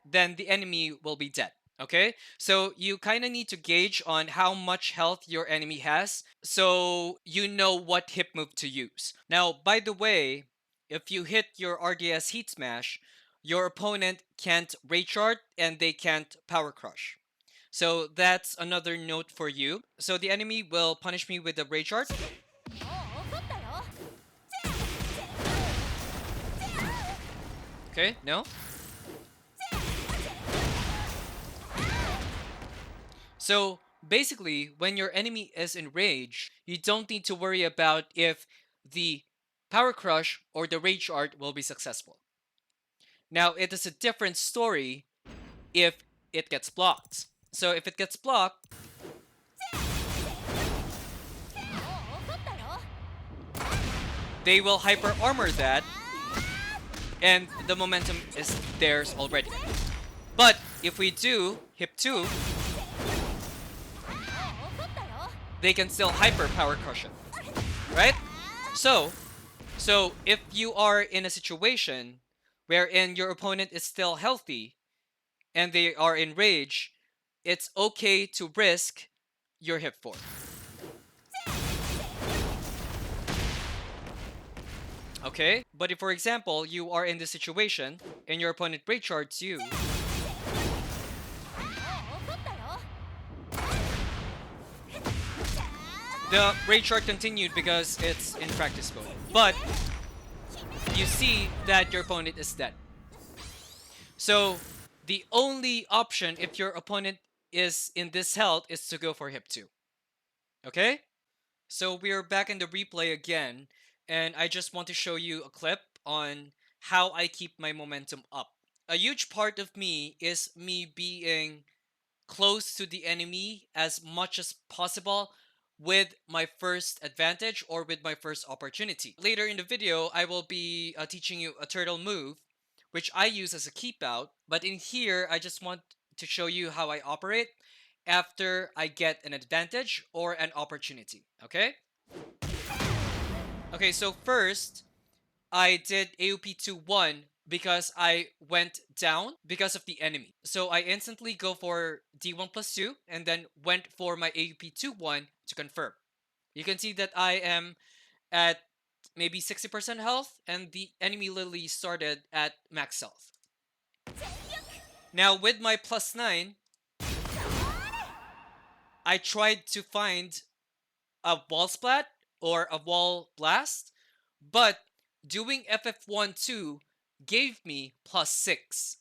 then the enemy will be dead. Okay? So you kind of need to gauge on how much health your enemy has so you know what hip move to use. Now, by the way, if you hit your RDS heat smash, your opponent can't rage art and they can't power crush. So that's another note for you. So the enemy will punish me with a rage art. Okay, no. So basically, when your enemy is in rage, you don't need to worry about if the power crush or the rage art will be successful. Now, it is a different story if it gets blocked. So if it gets blocked, they will hyper armor that, and the momentum is theirs already. But if we do hip 2, they can still hyper power crush it, right? So, so if you are in a situation wherein your opponent is still healthy and they are in rage, it's okay to risk your hip 4. Okay? But if, for example, you are in this situation and your opponent rage charts you, the rage chart continued because it's in practice mode. But you see that your opponent is dead. So the only option if your opponent is in this health is to go for hip 2. Okay? So we're back in the replay again, and I just want to show you a clip on how I keep my momentum up. A huge part of me is me being close to the enemy as much as possible with my first advantage or with my first opportunity. Later in the video, I will be teaching you a turtle move, which I use as a keep out. But in here, I just want to show you how I operate after I get an advantage or an opportunity. Okay? Okay, so first, I did AOP 2-1 because I went down because of the enemy. So I instantly go for D1 plus 2 and then went for my AOP 2-1 to confirm. You can see that I am at maybe 60% health and the enemy literally started at max health. Now with my plus 9, I tried to find a wall splat or a wall blast, but doing FF1-2 gave me plus 6.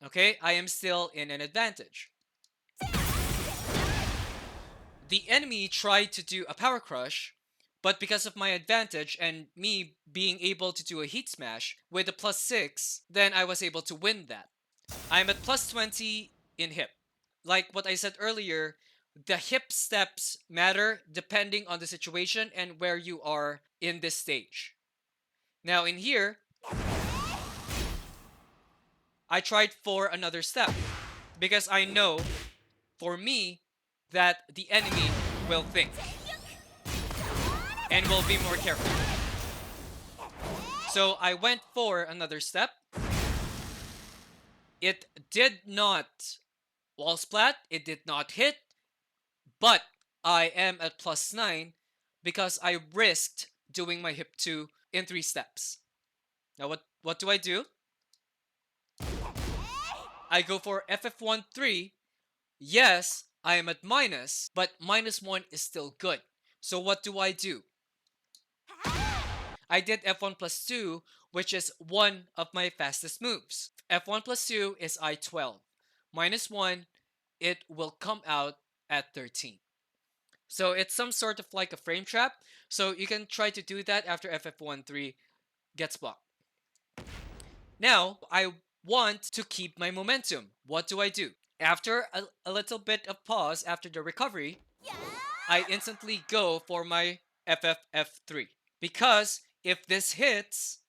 Okay, I am still in an advantage. The enemy tried to do a power crush, but because of my advantage and me being able to do a heat smash with a plus 6, then I was able to win that. I'm at plus 20 in hip. Like what I said earlier, the hip steps matter depending on the situation and where you are in this stage. Now in here, I tried for another step because I know for me that the enemy will think and will be more careful. So I went for another step. It did not wall splat, it did not hit, but I am at plus 9 because I risked doing my hip 2 in 3 steps. Now what do? I go for FF1-3. Yes, I am at minus, but minus 1 is still good. So what do? I did F1 plus 2, which is one of my fastest moves. F1 plus 2 is I-12. Minus 1, it will come out at 13. So it's some sort of like a frame trap. So you can try to do that after FF1-3 gets blocked. Now, I want to keep my momentum. What do? After a little bit of pause after the recovery, I instantly go for my FFF3. Because if this hits,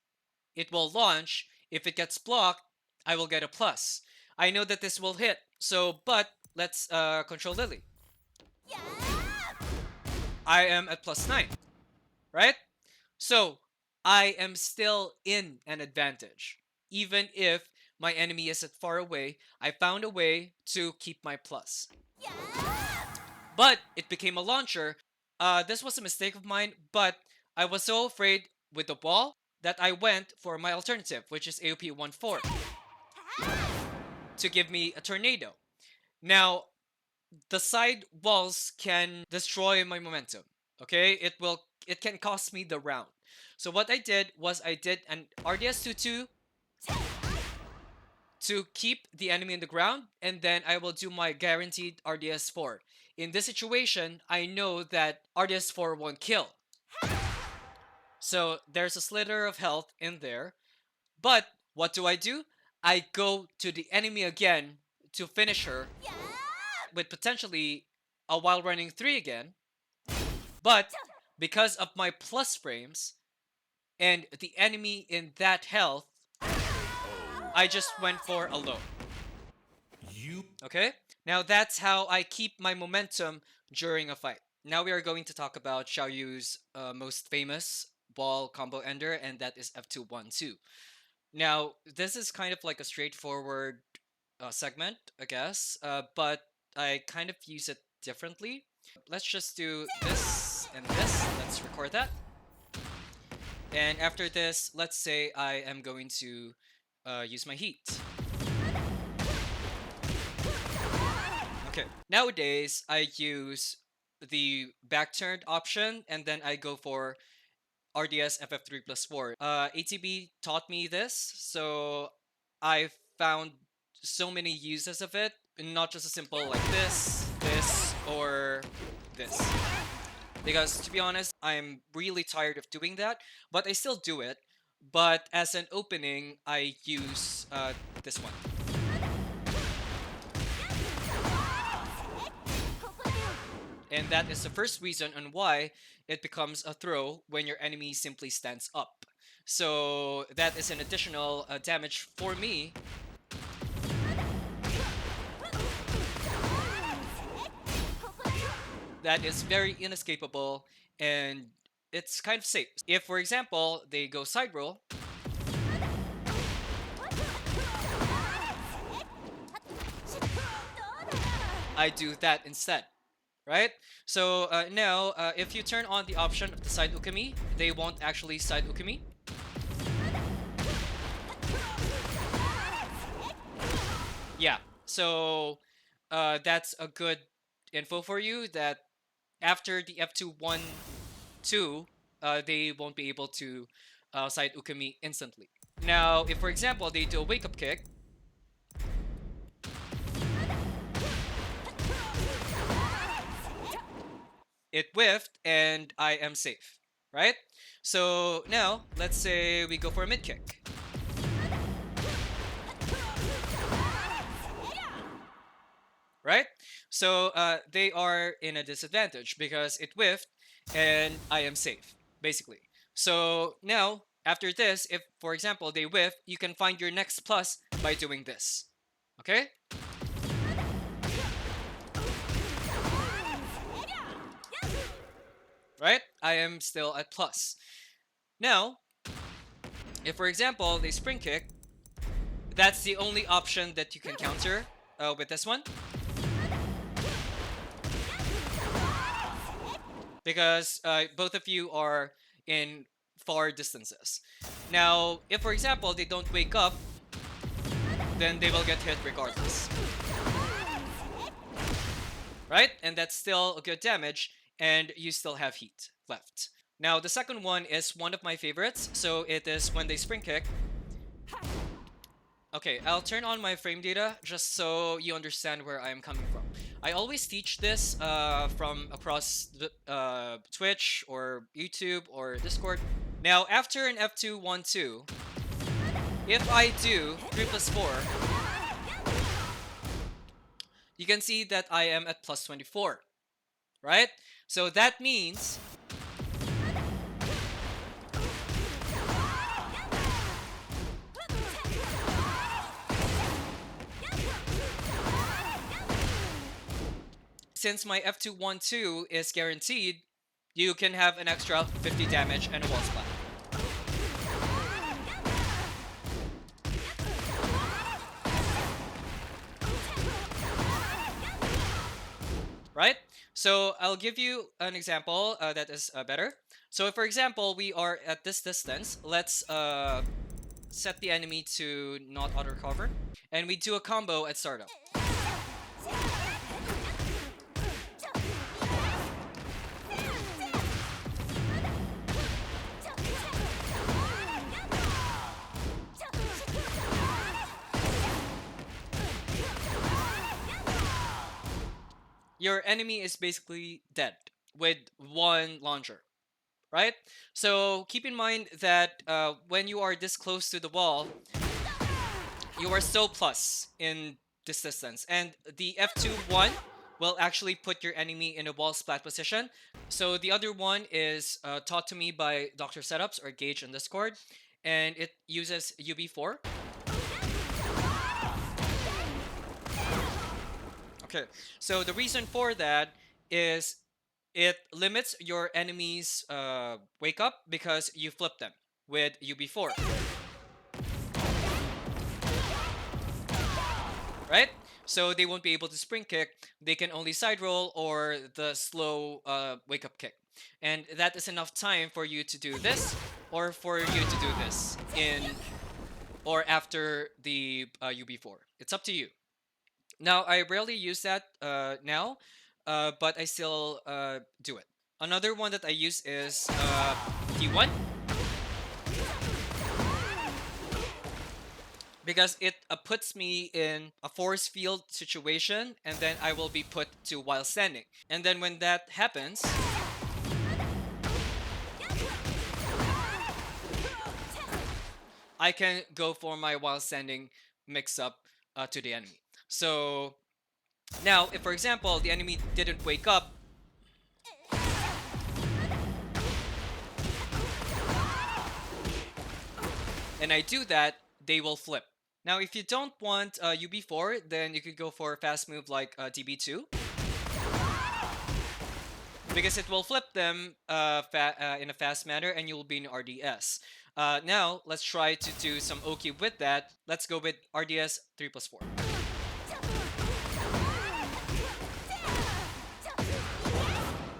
it will launch. If it gets blocked, I will get a plus. I know that this will hit. So, but let's control Lily. I am at plus 9, right? So, I am still in an advantage. Even if my enemy is at far away, I found a way to keep my plus. But it became a launcher. This was a mistake of mine, but I was so afraid with the ball that I went for my alternative, which is AOP 1-4, to give me a tornado. Now, the side walls can destroy my momentum. Okay, it can cost me the round. So what I did was I did an RDS 2-2 to keep the enemy in the ground, and then I will do my guaranteed RDS4. In this situation, I know that RDS4 won't kill. So there's a slither of health in there. But what do? I go to the enemy again to finish her with potentially a while running 3 again. But because of my plus frames and the enemy in that health, I just went for a low. You Okay? Now that's how I keep my momentum during a fight. Now we are going to talk about Xiaoyu's most famous ball combo ender, and that is F212. Now, this is kind of like a straightforward segment, I guess, but I kind of use it differently. Let's just do this and this. Let's record that. And after this, let's say I am going to use my heat. Okay. Nowadays, I use the back turned option, and then I go for RDS FF3 plus 4. ATB taught me this, so I found so many uses of it, and not just a simple like this, or this. Because to be honest, I'm really tired of doing that, but I still do it. But as an opening, I use this one. And that is the first reason on why it becomes a throw when your enemy simply stands up. So that is an additional damage for me. That is very inescapable, and it's kind of safe. If, for example, they go side roll, I do that instead. Right? So now, if you turn on the option of the side ukami, they won't actually side ukami. Yeah, so that's a good info for you that after the F212, they won't be able to side ukami instantly. Now, if for example they do a wake up kick, it whiffed and I am safe, right? So now, let's say we go for a mid kick. Right? So they are in a disadvantage because it whiffed and I am safe, basically. So now, after this, if for example they whiff, you can find your next plus by doing this. Okay? Right? I am still at plus. Now, if for example they spring kick, that's the only option that you can counter with this one. Because both of you are in far distances. Now, if for example they don't wake up, then they will get hit regardless. Right? And that's still a good damage, and you still have heat left. Now, the second one is one of my favorites, so it is when they spring kick. Okay, I'll turn on my frame data just so you understand where I am coming from. I always teach this from across the, Twitch or YouTube or Discord. Now, after an F212, if I do 3 plus 4, you can see that I am at plus 24, right? So that means since my F212 is guaranteed, you can have an extra 50 damage and a wall splat. Right? So I'll give you an example that is better. So if, for example, we are at this distance, let's set the enemy to not auto-recover, and we do a combo at startup. your enemy is basically dead with one launcher, right? So keep in mind that when you are this close to the wall, you are so plus in this distance, and the F2-1 will actually put your enemy in a wall splat position. So the other one is taught to me by Dr. Setups or Gage on Discord, and it uses UB4. Okay, so the reason for that is it limits your enemy's wake up because you flip them with UB4, right? So they won't be able to spring kick. They can only side roll or the slow wake up kick. And that is enough time for you to do this or for you to do this in or after the UB4. It's up to you. Now, I rarely use that now, but I still do it. Another one that I use is T1 because it puts me in a force field situation and then I will be put to while standing. And then when that happens, I can go for my while standing mix up to the enemy. So now, if for example the enemy didn't wake up, and I do that, they will flip. Now, if you don't want UB4, then you could go for a fast move like DB2 because it will flip them in a fast manner and you'll be in RDS. Now, let's try to do some Oki with that. Let's go with RDS 3+4.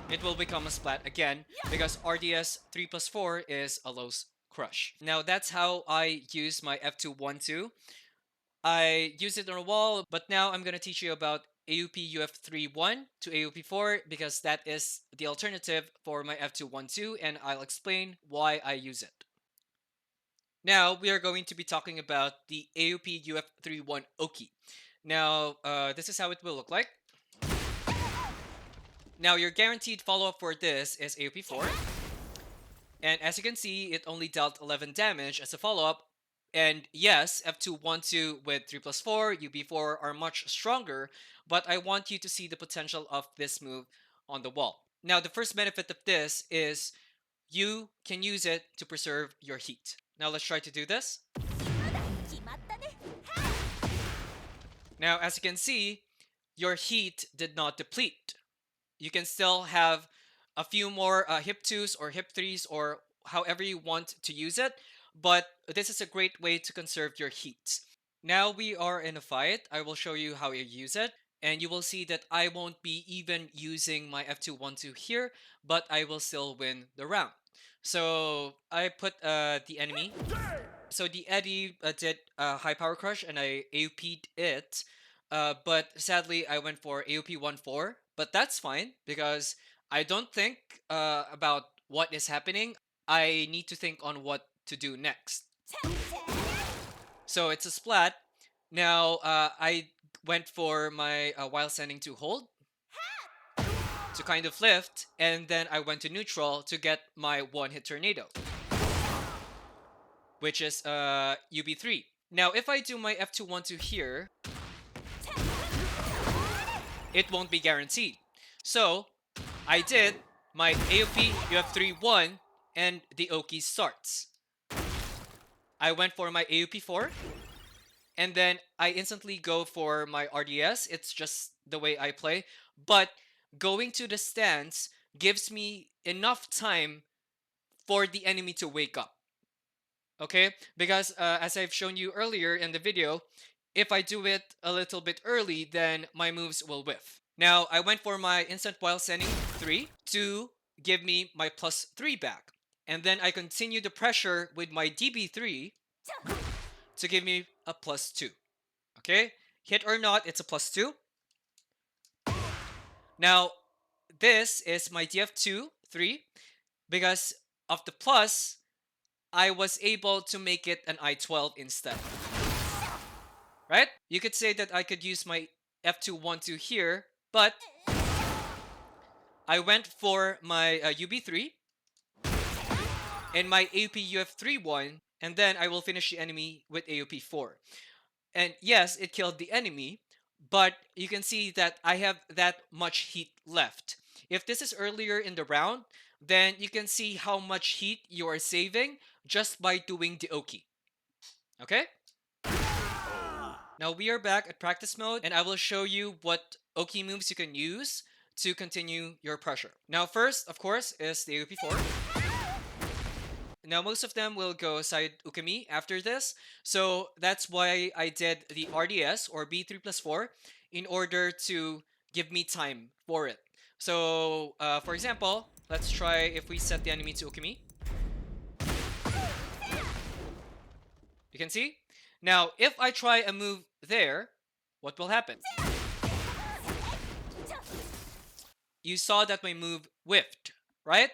It will become a splat again because RDS 3+4 is a low crush. Now, that's how I use my F2-1-2. I use it on a wall, but now I'm going to teach you about AUP UF3-1 to AUP4 because that is the alternative for my F2-1-2 and I'll explain why I use it. Now we are going to be talking about the AUP UF3-1 Oki. Now this is how it will look like. Now your guaranteed follow-up for this is AUP4. And as you can see, it only dealt 11 damage as a follow-up. And yes, F2-1-2 with 3+4, UB4 are much stronger, but I want you to see the potential of this move on the wall. Now, the first benefit of this is you can use it to preserve your heat. Now, let's try to do this. Now, as you can see, your heat did not deplete. You can still have a few more hip 2s or hip 3s or however you want to use it, but this is a great way to conserve your heat. Now we are in a fight. I will show you how you use it, and you will see that I won't be even using my F2-1-2 here, but I will still win the round. So I put the enemy. So the Eddie did high power crush, and I AOP'd it. But sadly, I went for AOP 1-4, but that's fine because I don't think about what is happening. I need to think on what to do next. So it's a splat. Now I went for my while standing to hold to kind of lift, and then I went to neutral to get my one hit tornado, which is UB3. Now if I do my F2-1-2 here, it won't be guaranteed. So I did my AOP UF3-1 and the Oki starts. I went for my AOP4 and then I instantly go for my RDS. It's just the way I play. But going to the stance gives me enough time for the enemy to wake up. Okay? Because as I've shown you earlier in the video, if I do it a little bit early, then my moves will whiff. Now, I went for my instant while standing 3 to give me my +3 back. And then I continue the pressure with my DB3 to give me a +2. Okay? Hit or not, it's a +2. Now, this is my DF2 3 because of the plus, I was able to make it an I-12 instead. Right? You could say that I could use my F2-1-2 here, but I went for my UB3 and my AOP UF3-1, and then I will finish the enemy with AOP4. And yes, it killed the enemy, but you can see that I have that much heat left. If this is earlier in the round, then you can see how much heat you are saving just by doing the Oki. Okay? Now we are back at practice mode, and I will show you what Oki moves you can use to continue your pressure. Now first, of course, is the AOP4. Now most of them will go side Ukami after this, so that's why I did the RDS or B3 plus 4 in order to give me time for it. So for example, let's try if we set the enemy to Ukami. You can see? Now if I try a move there, what will happen? You saw that my move whiffed, right?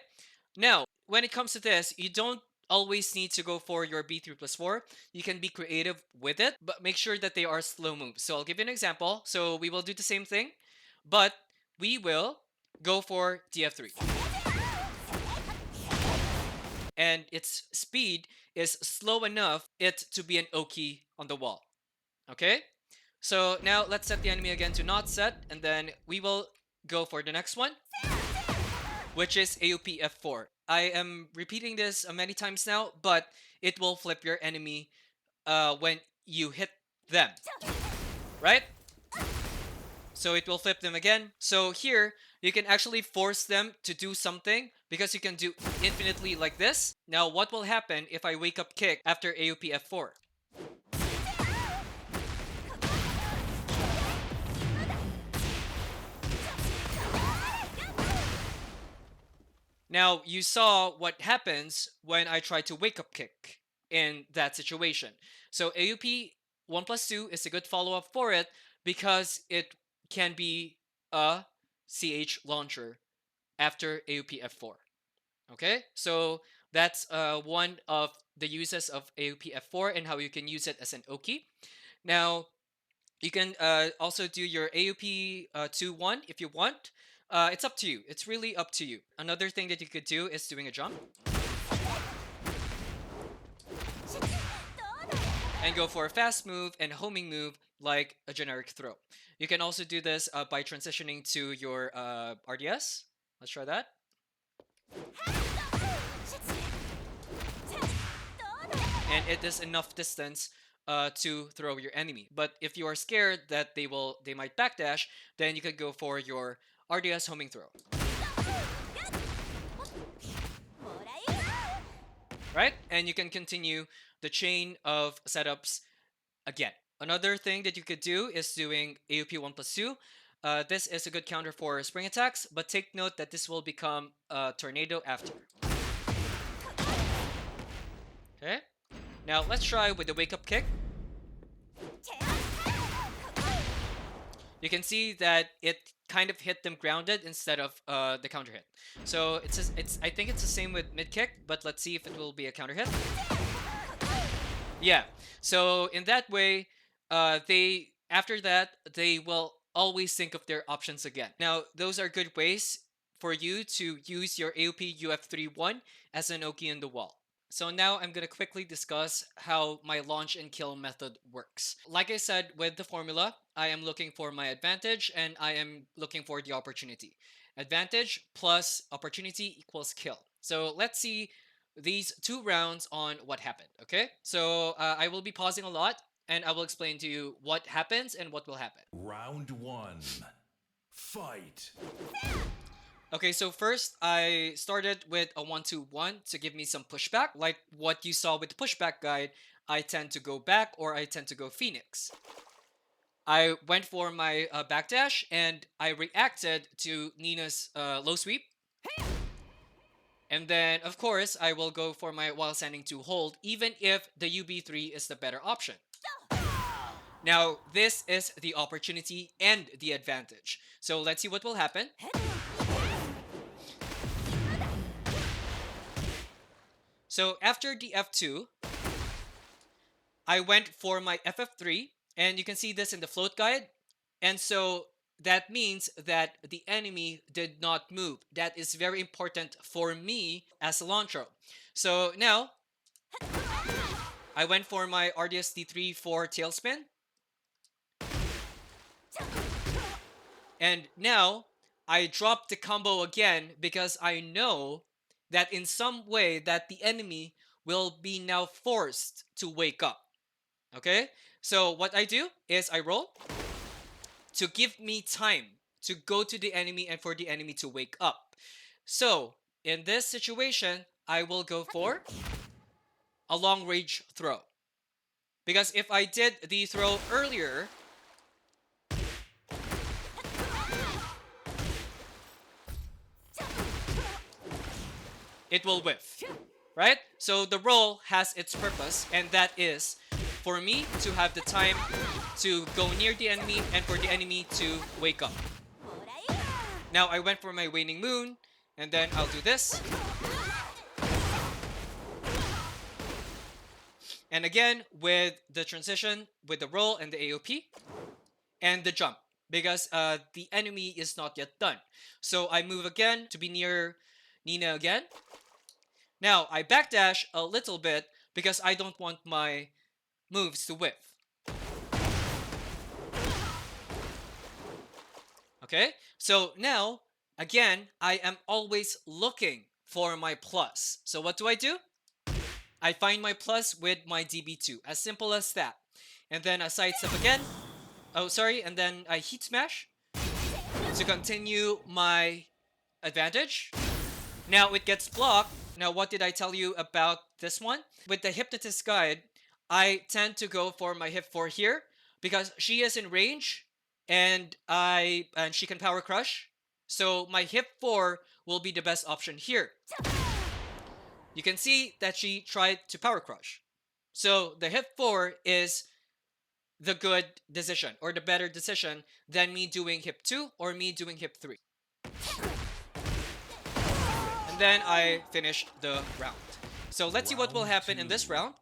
Now, when it comes to this, you don't always need to go for your B3 plus 4. You can be creative with it, but make sure that they are slow moves. So I'll give you an example. So we will do the same thing, but we will go for DF3. And its speed is slow enough it to be an Oki on the wall. Okay? So now let's set the enemy again to not set, and then we will go for the next one, which is AOP F4. I am repeating this many times now, but it will flip your enemy when you hit them, right? So it will flip them again. So here, you can actually force them to do something because you can do infinitely like this. Now, what will happen if I wake up kick after AOP F4? Now, you saw what happens when I try to wake up kick in that situation. So AUP 1 plus 2 is a good follow-up for it because it can be a CH launcher after AUP F4. Okay, so that's one of the uses of AUP F4 and how you can use it as an Oki. Now, you can also do your AOP 2-1 if you want. It's up to you. It's really up to you. Another thing that you could do is doing a jump and go for a fast move and homing move like a generic throw. You can also do this by transitioning to your RDS. Let's try that. And it is enough distance to throw your enemy. But if you are scared that they might backdash, then you could go for your RDS homing throw. Right? And you can continue the chain of setups again. Another thing that you could do is doing AOP 1 plus 2. This is a good counter for spring attacks, but take note that this will become a tornado after. Okay? Now let's try with the wake up kick. You can see that it kind of hit them grounded instead of the counter hit. So I think it's the same with mid kick, but let's see if it will be a counter hit. Yeah. So in that way, after that they will always think of their options again. Now those are good ways for you to use your AOP UF3-1 as an Oki in the wall. So now I'm going to quickly discuss how my launch and kill method works. Like I said with the formula, I am looking for my advantage and I am looking for the opportunity. Advantage plus opportunity equals kill. So let's see these 2 rounds on what happened, okay? So I will be pausing a lot and I will explain to you what happens and what will happen. Round 1. Fight. Okay, so first I started with a 1-2-1 to give me some pushback. Like what you saw with the pushback guide, I tend to go back or I tend to go Phoenix. I went for my backdash and I reacted to Nina's low sweep. And then, of course, I will go for my while standing to hold, even if the UB3 is the better option. Now, this is the opportunity and the advantage. So let's see what will happen. So after the F2, I went for my FF3, and you can see this in the float guide. And so that means that the enemy did not move. That is very important for me as Silantro. So now I went for my RDS D3 for tailspin. And now I drop the combo again because I know that in some way that the enemy will be now forced to wake up. Okay? So what I do is I roll to give me time to go to the enemy and for the enemy to wake up. So in this situation, I will go for a long range throw. Because if I did the throw earlier, it will whiff, right? So the roll has its purpose, and that is for me to have the time to go near the enemy and for the enemy to wake up. Now I went for my waning moon, and then I'll do this. And again, with the transition, with the roll and the AOP, and the jump, because the enemy is not yet done. So I move again to be near Nina again. Now I backdash a little bit because I don't want my moves to whiff. Okay, so now again I am always looking for my plus. So what do? I find my plus with my DB2. As simple as that. And then I sidestep again. Oh, sorry. And then I heat smash to continue my advantage. Now it gets blocked. Now what did I tell you about this one? With the Hypnotist Guide, I tend to go for my hip 4 here because she is in range and she can power crush. So my hip 4 will be the best option here. You can see that she tried to power crush. So the hip 4 is the good decision or the better decision than me doing hip 2 or me doing hip 3. And then I finished the round. So let's see what will Round happen in this two. round.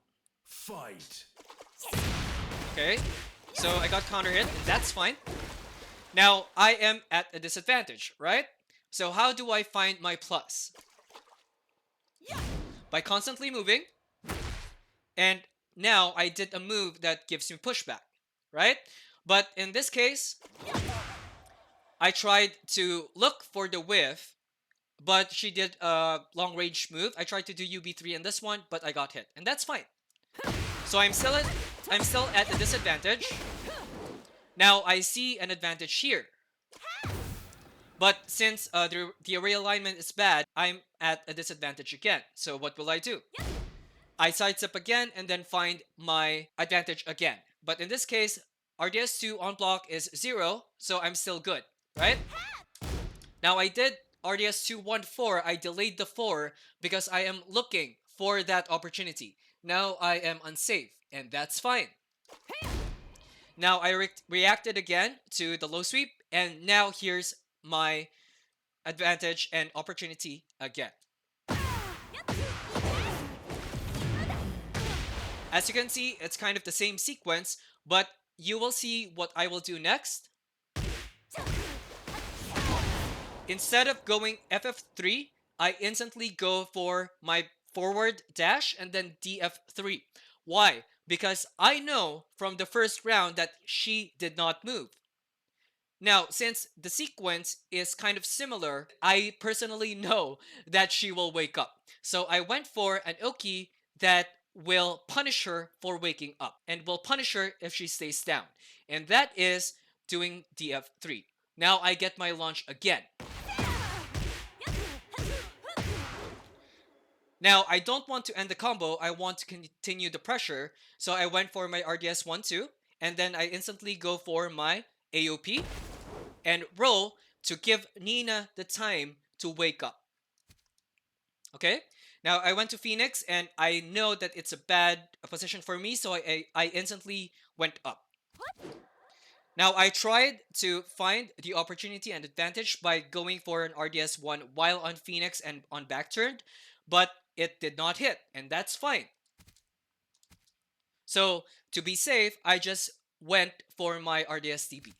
Fight. Okay, so I got counter hit, and that's fine. Now I am at a disadvantage, right? So how do I find my plus? By constantly moving, and now I did a move that gives me pushback, right? But in this case, I tried to look for the whiff, but she did a long range move. I tried to do UB3 in this one, but I got hit, and that's fine. So I'm still at a disadvantage. Now I see an advantage here. But since the realignment is bad, I'm at a disadvantage again. So what will I do? I sidestep again and then find my advantage again. But in this case, RDS2 on block is 0, so I'm still good, right? Now I did RDS2 1-4. I delayed the 4 because I am looking for that opportunity. Now I am unsafe, and that's fine. Now I reacted again to the low sweep, and now here's my advantage and opportunity again. As you can see, it's kind of the same sequence, but you will see what I will do next. Instead of going FF3, I instantly go for my forward dash and then DF3. Why? Because I know from the first round that she did not move. Now, since the sequence is kind of similar, I personally know that she will wake up. So I went for an Oki that will punish her for waking up and will punish her if she stays down. And that is doing DF3. Now I get my launch again. Now, I don't want to end the combo, I want to continue the pressure, so I went for my RDS 1-2, and then I instantly go for my AOP, and roll to give Nina the time to wake up. Okay? Now, I went to Phoenix, and I know that it's a bad position for me, so I instantly went up. Now, I tried to find the opportunity and advantage by going for an RDS 1 while on Phoenix and on back turned, but it did not hit, and that's fine. So, to be safe, I just went for my RDS TP.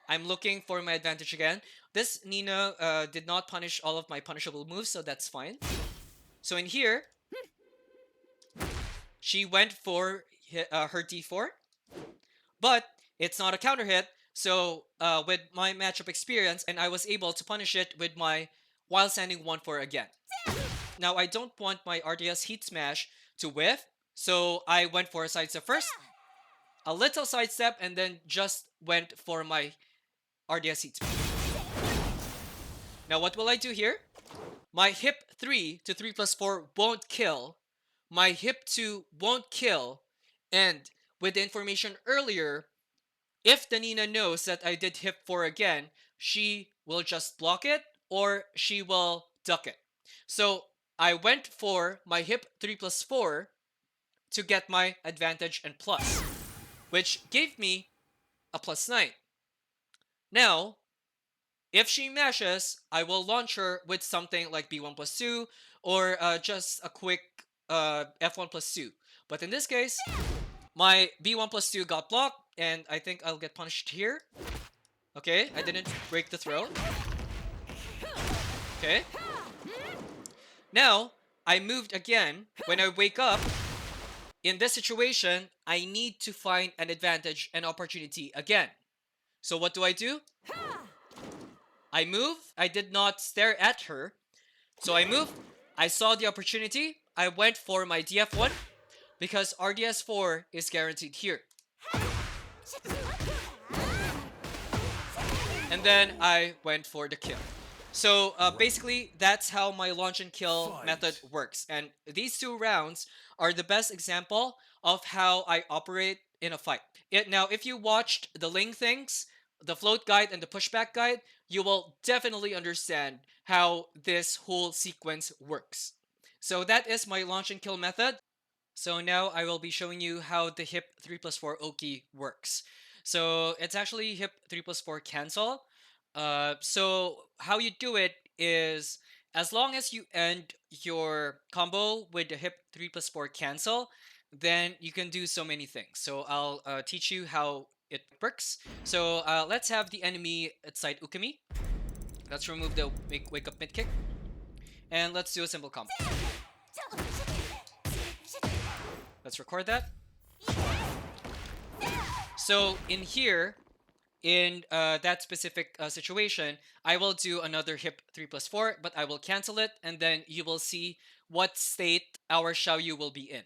I'm looking for my advantage again. This Nina did not punish all of my punishable moves, so that's fine. So in here, she went for her D4, but it's not a counter hit. So with my matchup experience, and I was able to punish it with my while standing 1-4 again. Now I don't want my RDS Heat Smash to whiff, so I went for a sidestep first, a little sidestep, and then just went for my RDS Heat Smash. Now what will I do here? My hip 3 to 3+4 won't kill. My hip 2 won't kill. And with the information earlier, if the Nina knows that I did hip 4 again, she will just block it or she will duck it. So I went for my hip 3+4 to get my advantage and plus, which gave me a +9. Now, if she mashes, I will launch her with something like B1+2 or just a quick F1+2. But in this case, my B1+2 got blocked, and I think I'll get punished here. Okay, I didn't break the throw. Okay. Now, I moved again. When I wake up, in this situation, I need to find an advantage and opportunity again. So what do? I move. I did not stare at her. So I moved. I saw the opportunity. I went for my DF1 because RDS4 is guaranteed here. And then I went for the kill. So basically, that's how my launch and kill method works. And these 2 rounds are the best example of how I operate in a fight. Now, if you watched the Ling things, the float guide and the pushback guide, you will definitely understand how this whole sequence works. So that is my launch and kill method. So now I will be showing you how the hip 3+4 Oki works. So it's actually hip 3+4 cancel. So how you do it is, as long as you end your combo with the hip 3+4 cancel, then you can do so many things. So I'll teach you how it works. So let's have the enemy side Ukami. Let's remove the wake up mid kick. And let's do a simple combo. Let's record that. So in here, in that specific situation, I will do another hip 3+4, but I will cancel it, and then you will see what state our Xiaoyu will be in.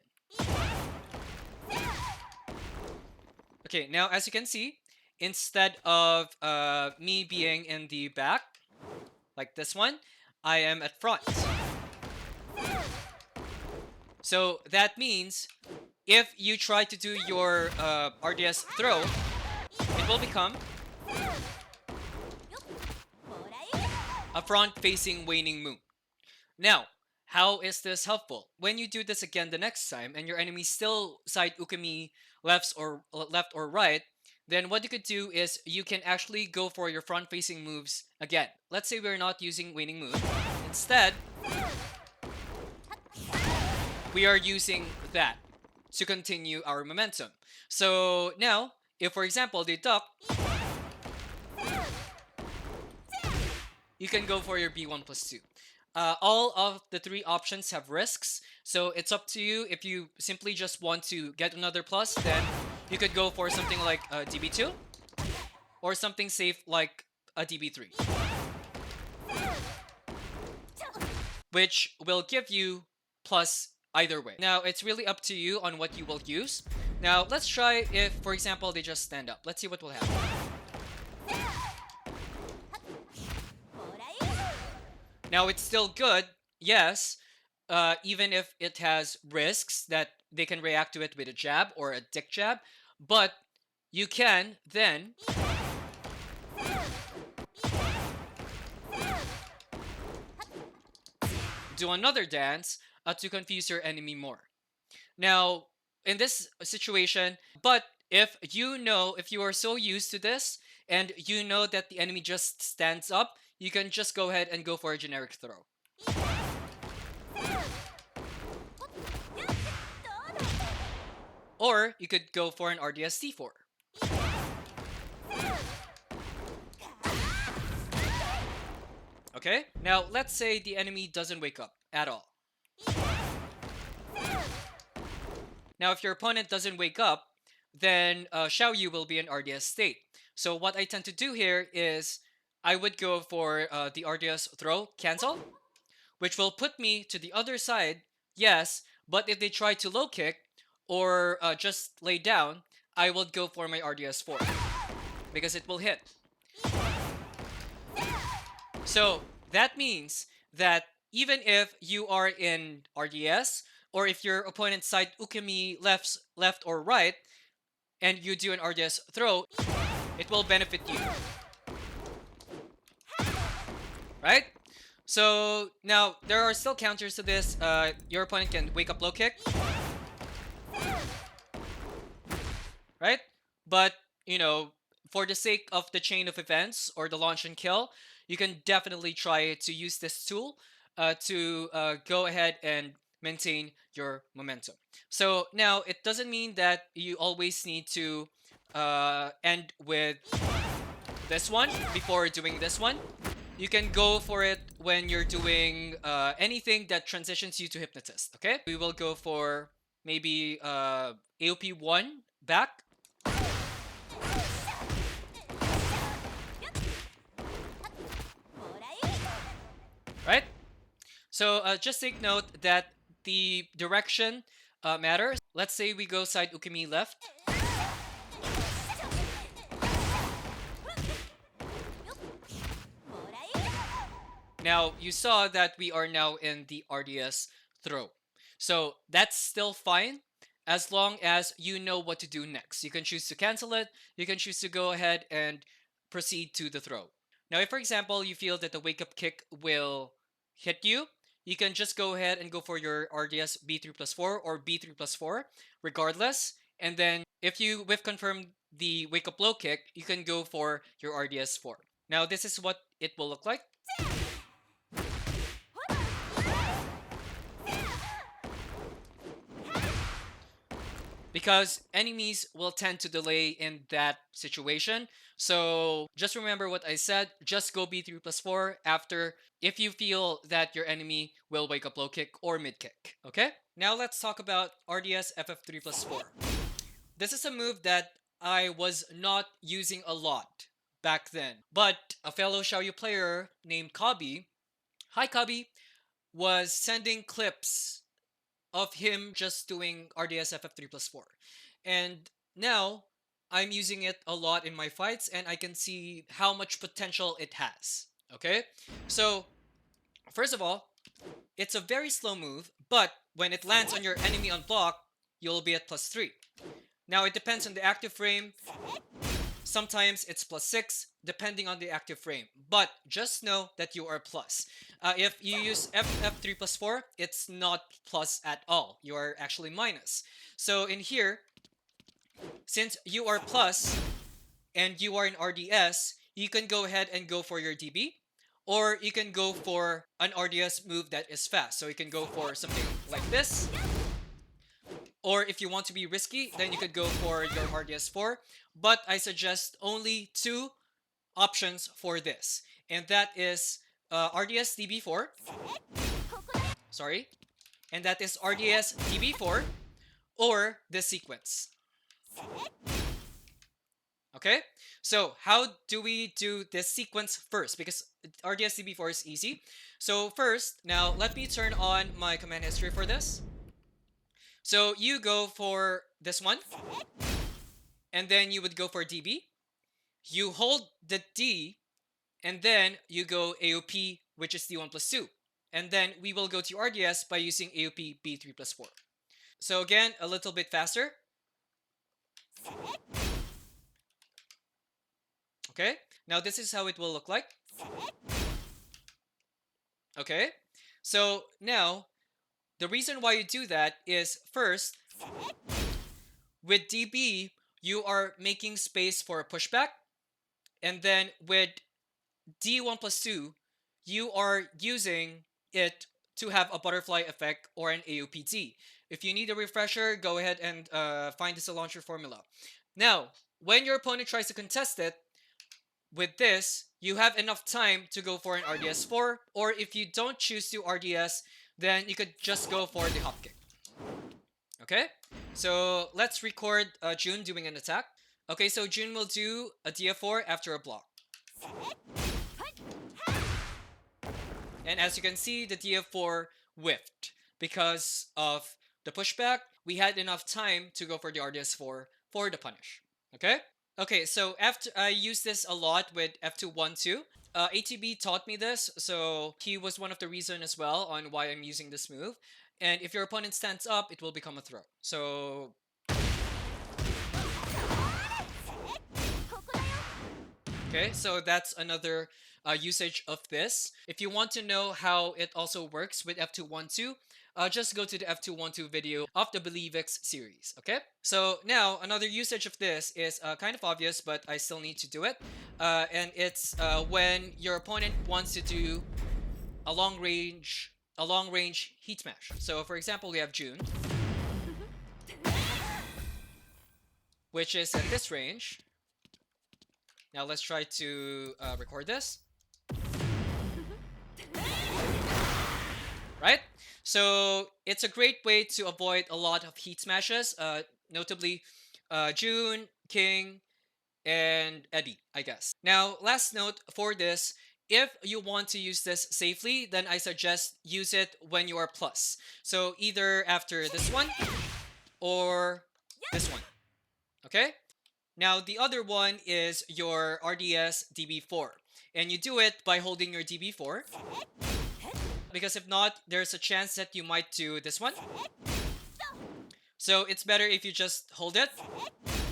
Okay, now as you can see, instead of me being in the back, like this one, I am at front. So that means if you try to do your RDS throw, it will become a front-facing waning moon. Now, how is this helpful? When you do this again the next time and your enemy still side Ukami left or right, then what you could do is you can actually go for your front-facing moves again. Let's say we're not using waning moon. Instead, we are using that to continue our momentum. So now, if for example they duck, you can go for your B1+2. All of the 3 options have risks, so it's up to you. If you simply just want to get another plus, then you could go for something like a DB2 or something safe like a DB3, which will give you plus either way. Now, it's really up to you on what you will use. Now, let's try if, for example, they just stand up. Let's see what will happen. Now, it's still good, yes, even if it has risks that they can react to it with a jab or a dick jab, but you can then do another dance to confuse your enemy more. Now, in this situation, but if you are so used to this and you know that the enemy just stands up, you can just go ahead and go for a generic throw. Or you could go for an RDS D4. Okay? Now, let's say the enemy doesn't wake up at all. Now, if your opponent doesn't wake up, then Xiaoyu will be in RDS state. So what I tend to do here is I would go for the RDS throw cancel, which will put me to the other side, yes, but if they try to low kick or just lay down, I would go for my RDS 4 because it will hit. So that means that even if you are in RDS or if your opponent's side ukemi left or right and you do an RDS throw, it will benefit you. Right? So now there are still counters to this. Your opponent can wake up low kick, right? But you know, for the sake of the chain of events or the launch and kill, you can definitely try to use this tool to go ahead and maintain your momentum. So now it doesn't mean that you always need to end with this one before doing this one. You can go for it when you're doing anything that transitions you to hypnotist. Okay, we will go for maybe AOP 1 back, right? So just take note that the direction matters. Let's say we go side ukemi left. Now you saw that we are now in the RDS throw. So that's still fine as long as you know what to do next. You can choose to cancel it. You can choose to go ahead and proceed to the throw. Now if for example you feel that the wake up kick will hit you, you can just go ahead and go for your RDS B3 plus 4 or B3 plus 4 regardless. And then if you whiff confirm the wake up low kick, you can go for your RDS 4. Now this is what it will look like. Because enemies will tend to delay in that situation. So just remember what I said. Just go B3 plus 4 after if you feel that your enemy will wake up low kick or mid kick. Okay? Now let's talk about RDS FF3 plus 4. This is a move that I was not using a lot back then. But a fellow Xiaoyu player named Kabi, hi Kabi, was sending clips of him just doing RDS FF3 plus 4. And now I'm using it a lot in my fights and I can see how much potential it has. Okay? So, first of all, it's a very slow move, but when it lands on your enemy on block, you'll be at plus 3. Now, it depends on the active frame. Sometimes it's plus 6, depending on the active frame. But just know that you are plus. If you use FF3 plus 4, it's not plus at all. You are actually minus. So in here, since you are plus and you are in RDS, you can go ahead and go for your DB. Or you can go for an RDS move that is fast. So you can go for something like this. Or if you want to be risky, then you could go for your RDS 4. But I suggest only two options for this. And that is RDS DB4. Sorry. And that is RDS DB4 or the sequence. Okay? So how do we do this sequence first? Because RDS DB4 is easy. So first, now let me turn on my command history for this. So you go for this one, and then you would go for DB. You hold the D, and then you go AOP, which is D1 plus 2. And then we will go to RDS by using AOP B3 plus 4. So again, a little bit faster. Okay, now this is how it will look like. Okay, so now the reason why you do that is first, with DB, you are making space for a pushback. And then with D1 plus 2, you are using it to have a butterfly effect or an AOPD. If you need a refresher, go ahead and find the Silantro formula. Now, when your opponent tries to contest it, with this, you have enough time to go for an RDS 4, or if you don't choose to RDS, then you could just go for the hop kick. Okay? So let's record June doing an attack. Okay, so June will do a DF4 after a block. And as you can see, the DF4 whiffed. Because of the pushback, we had enough time to go for the RDS4 for the punish. Okay? Okay, so after I use this a lot with F212, ATB taught me this, so he was one of the reason as well on why I'm using this move. And if your opponent stands up, it will become a throw. So okay, so that's another usage of this. If you want to know how it also works with F212, just go to the F212 video of the BELIEVIX series, okay? So now, another usage of this is kind of obvious, but I still need to do it. And it's when your opponent wants to do a long range heat smash. So for example, we have June, which is at this range. Now let's try to record this. Right? So it's a great way to avoid a lot of heat smashes, notably June, King, and Eddie, I guess. Now, last note for this, if you want to use this safely, then I suggest use it when you are plus. So either after this one or this one. Okay? Now, the other one is your RDS DB4. And you do it by holding your DB4. Because if not, there's a chance that you might do this one. So it's better if you just hold it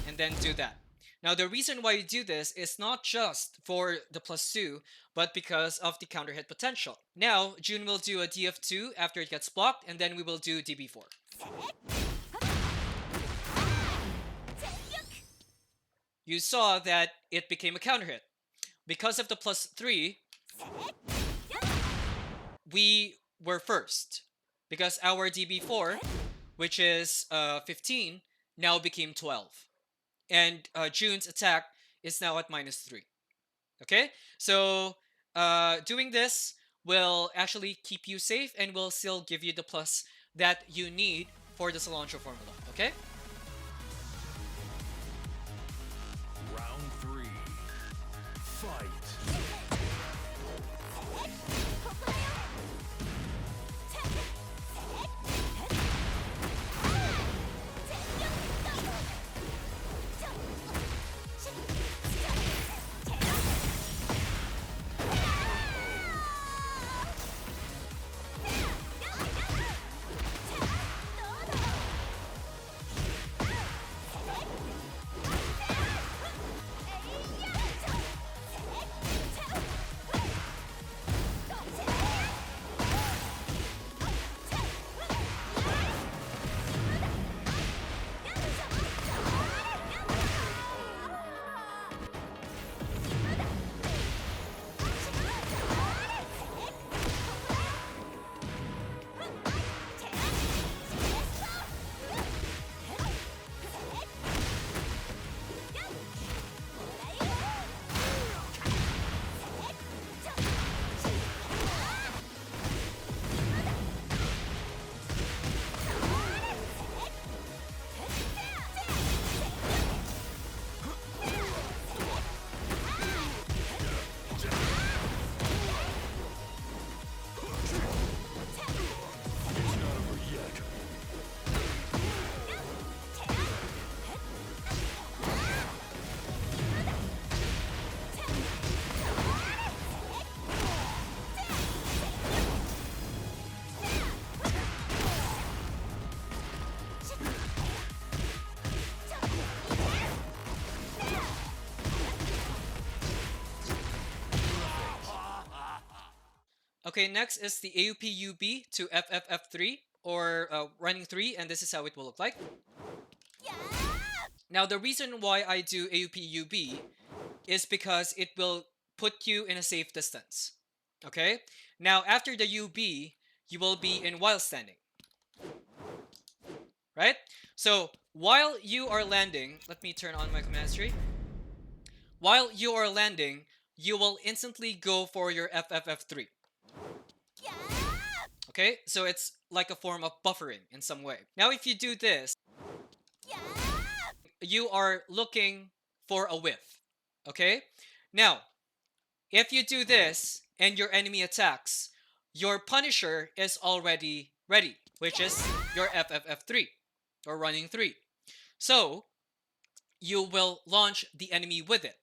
and then do that. Now, the reason why you do this is not just for the +2, but because of the counter hit potential. Now, June will do a DF2 after it gets blocked, and then we will do DB4. You saw that it became a counter hit. Because of the +3, we were first. Because our DB4, which is 15, now became 12. And June's attack is now at -3. Okay? So doing this will actually keep you safe and will still give you the plus that you need for the Silantro formula. Okay? Round 3. Fight. Okay, next is the AUP-UB to FFF3, or running 3, and this is how it will look like. Now, the reason why I do AUP-UB is because it will put you in a safe distance. Okay? Now, after the UB, you will be in while standing. Right? So, while you are landing, let me turn on my command tree. While you are landing, you will instantly go for your FFF3. Okay, so it's like a form of buffering in some way. Now, if you do this, you are looking for a whiff. Okay, now if you do this and your enemy attacks, your Punisher is already ready, which is your FFF3 or running 3. So you will launch the enemy with it.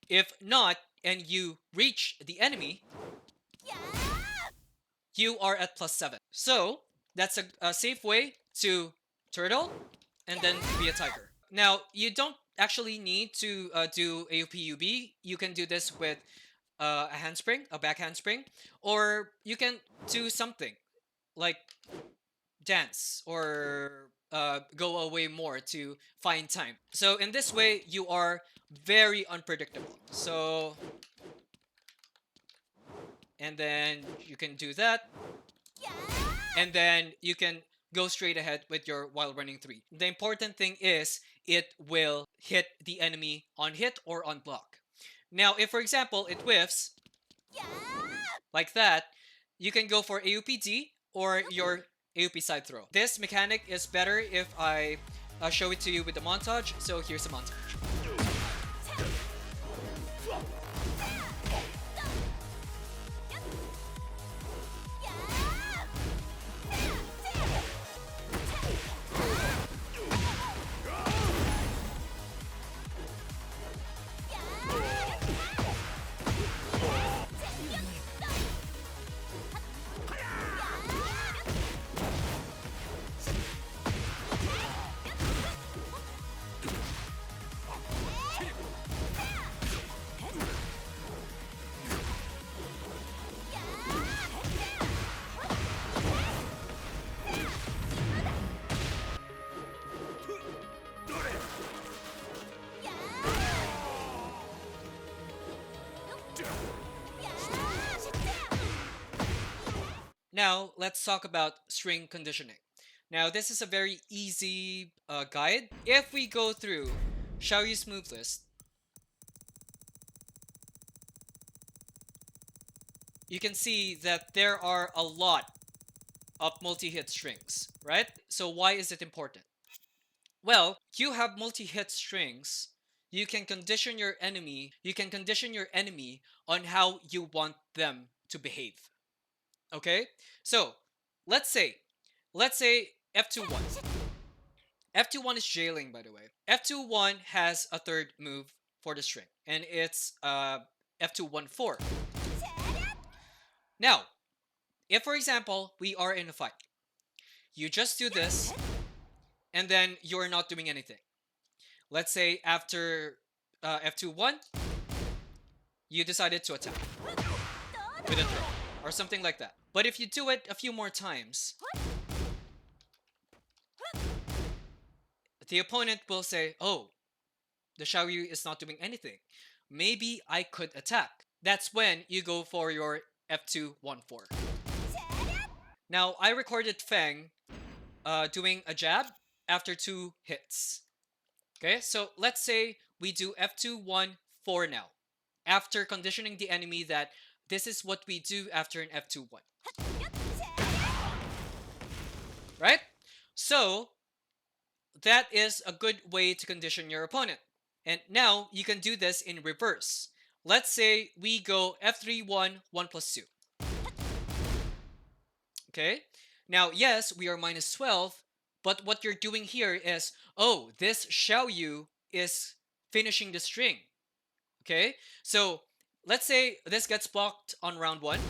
If not, and you reach the enemy, you are at +7. So that's a safe way to turtle and then be a tiger. Now, you don't actually need to do AUPUB. You can do this with a handspring, a back handspring, or you can do something like dance or go away more to find time. So in this way, you are very unpredictable. So, and then you can do that, and then you can go straight ahead with your while running 3. The important thing is it will hit the enemy on hit or on block. Now, if for example it whiffs like that, you can go for AUPD or your AUP side throw. This mechanic is better if I show it to you with the montage, so here's a montage. Now, let's talk about string conditioning. Now, this is a very easy guide. If we go through Xiaoyu's move list, you can see that there are a lot of multi-hit strings, right? So why is it important? Well, you have multi-hit strings. You can condition your enemy. You can condition your enemy on how you want them to behave. Okay? So, let's say F21. F21 is jailing, by the way. F21 has a third move for the string, and it's F214. Now, if for example we are in a fight, you just do this, and then you're not doing anything. Let's say after F21, you decided to attack with a throw or something like that. But if you do it a few more times, the opponent will say, oh, the Xiaoyu is not doing anything. Maybe I could attack. That's when you go for your F214. Now, I recorded Feng doing a jab after 2 hits. Okay, so let's say we do F214 now. After conditioning the enemy that this is what we do after an F21. Right? So, that is a good way to condition your opponent. And now, you can do this in reverse. Let's say we go F31, 1 plus 2. Okay? Now, yes, we are minus 12, but what you're doing here is, oh, this Xiaoyu is finishing the string. Okay? So, let's say this gets blocked on round 1.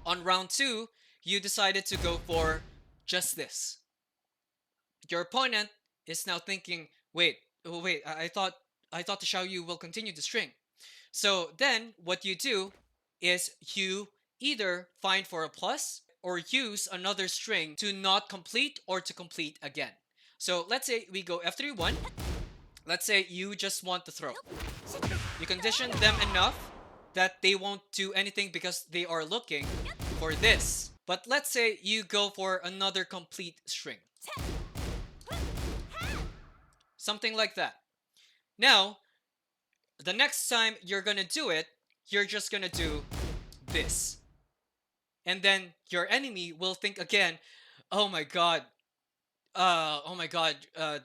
On round 2, you decided to go for just this. Your opponent is now thinking, wait, I thought the Xiaoyu will continue the string. So then what you do is you either find for a plus or use another string to not complete or to complete again. So let's say we go F31. Let's say you just want to throw. You condition them enough that they won't do anything because they are looking for this. But let's say you go for another complete string. Something like that. Now, the next time you're gonna do it, you're just gonna do this. And then your enemy will think again, oh my god, the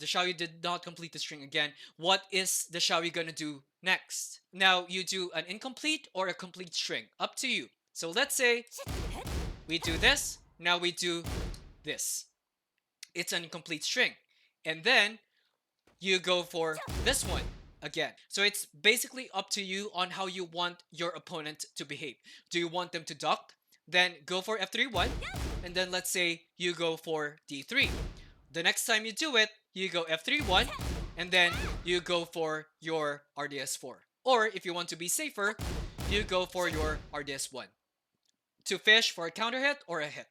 Xiaoyu did not complete the string again. What is the Xiaoyu gonna do next? Now you do an incomplete or a complete string, up to you. So let's say we do this, now we do this. It's an incomplete string. And then you go for this one again. So it's basically up to you on how you want your opponent to behave. Do you want them to duck? Then go for F3-1, and then let's say you go for D3. The next time you do it, you go F3-1, and then you go for your RDS4. Or if you want to be safer, you go for your RDS1 to fish for a counter hit or a hit.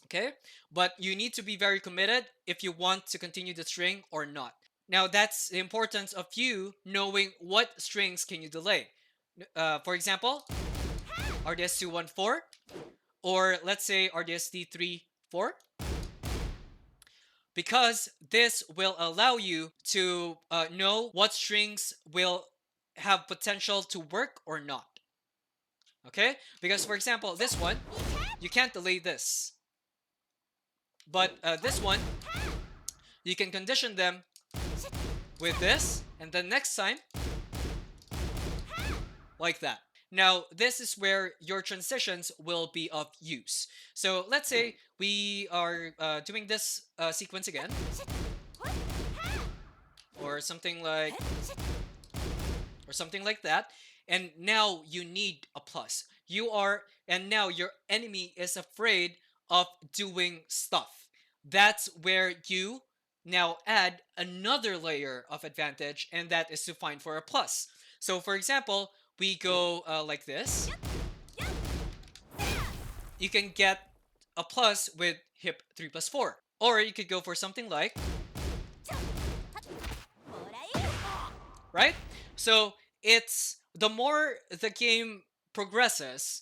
Okay? But you need to be very committed if you want to continue the string or not. Now that's the importance of you knowing what strings can you delay. For example, RDS214, or let's say RDSD34, because this will allow you to know what strings will have potential to work or not. Okay? Because for example, this one, you can't delay this. But this one, you can condition them with this, and then next time, like that. Now, this is where your transitions will be of use. So let's say we are doing this sequence again, or something like that, and now you need a plus. And now your enemy is afraid of doing stuff. That's where you now add another layer of advantage, and that is to find for a plus. So for example, we go like this. You can get a plus with hip 3+4. Or you could go for something like, right? So it's the more the game progresses,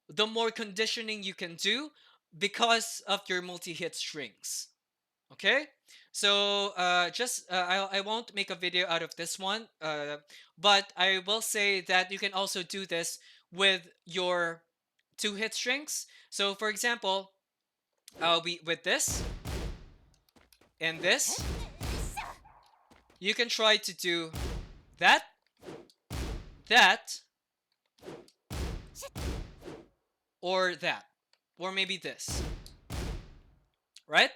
the more conditioning you can do because of your multi-hit strings. Okay? So I won't make a video out of this one, but I will say that you can also do this with your 2-hit strings. So for example, I'll be with this and this. You can try to do that, that, or that, or maybe this, right?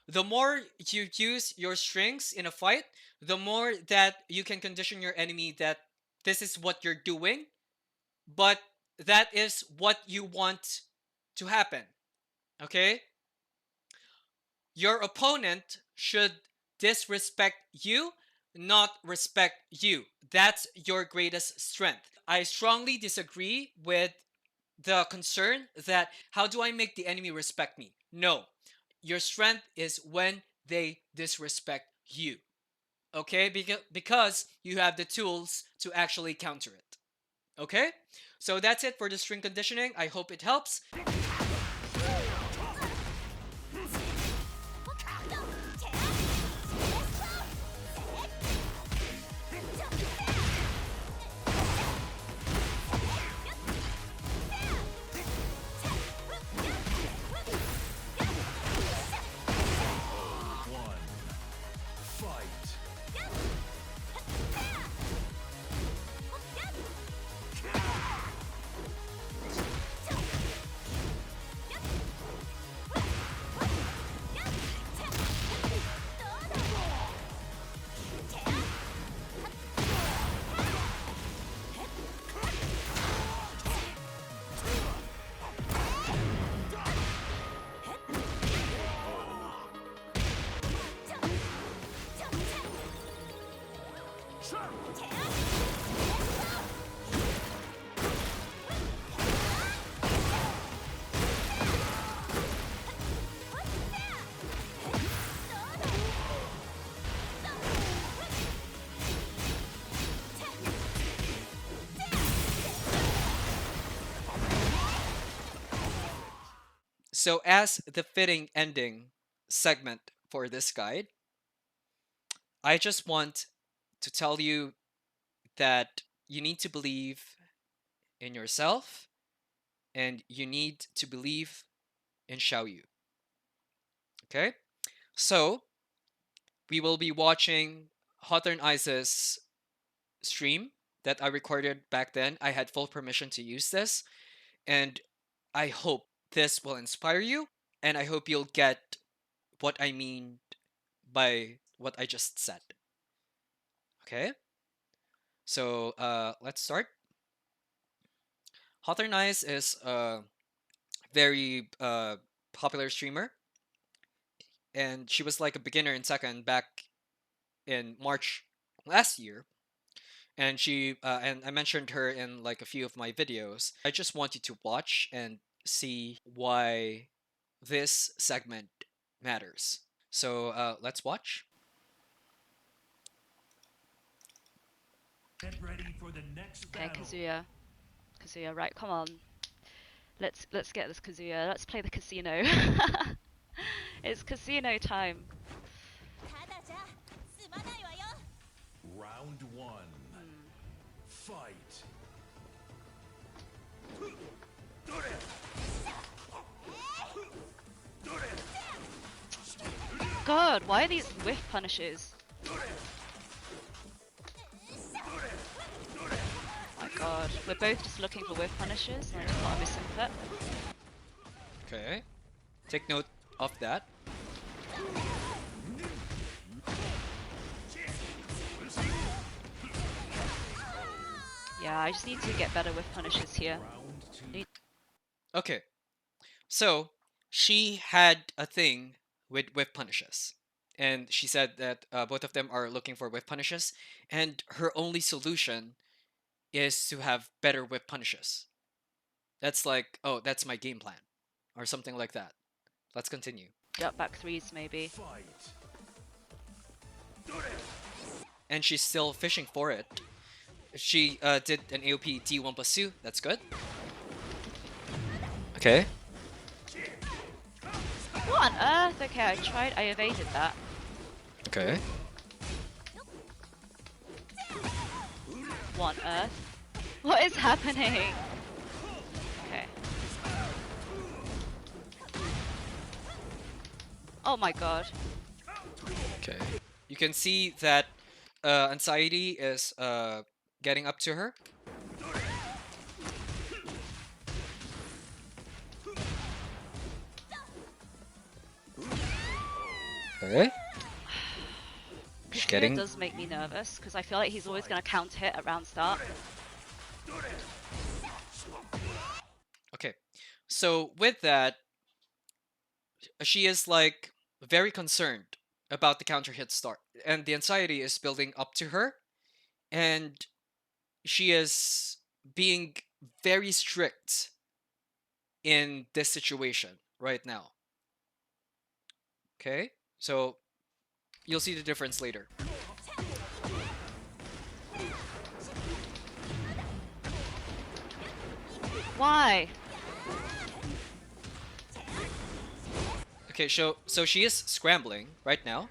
The more you use your strings in a fight, the more that you can condition your enemy that this is what you're doing, but that is what you want to happen. Okay? Your opponent should disrespect you, not respect you. That's your greatest strength. I strongly disagree with the concern that how do I make the enemy respect me? No. Your strength is when they disrespect you. Okay? Because you have the tools to actually counter it. Okay? So that's it for the string conditioning. I hope it helps. One. Fight. So, as the fitting ending segment for this guide, I just want to tell you that you need to believe in yourself, and you need to believe in Xiaoyu. Okay? So, we will be watching Hawthorne Ice's stream that I recorded back then. I had full permission to use this, and I hope this will inspire you, and I hope you'll get what I mean by what I just said. Okay? So, let's start. Hawthorne Ice is a very popular streamer, and she was like a beginner in Tekken back in March last year. And and I mentioned her in like a few of my videos. I just want you to watch and see why this segment matters. So let's watch. Get ready for the next Okay, battle. Kazuya. Kazuya, right, come on. Let's get this Kazuya. Let's play the casino. It's casino time. Round one. Fight. God, why are these whiff punishes? My god, we're both just looking for whiff punishes and I just got a misinput. Okay. Take note of that. Yeah, I just need to get better with punishes here. Round two. Need Okay. So she had a thing with whiff punishes. And she said that both of them are looking for whiff punishes. And her only solution is to have better whiff punishes. That's like, oh, that's my game plan. Or something like that. Let's continue. jump back threes maybe. Fight. And she's still fishing for it. She did an AOP D1 plus 2. That's good. Okay. What on earth? Okay, I evaded that. Okay. What on earth? What is happening? Okay. Oh my god. Okay. You can see that anxiety is getting up to her. Okay. She's This hero getting. does make me nervous because I feel like he's always going to counter hit at round start. Okay. So with that, she is like very concerned about the counter hit start, and the anxiety is building up to her, and she is being very strict in this situation right now. Okay? So you'll see the difference later. Why? Okay, so she is scrambling right now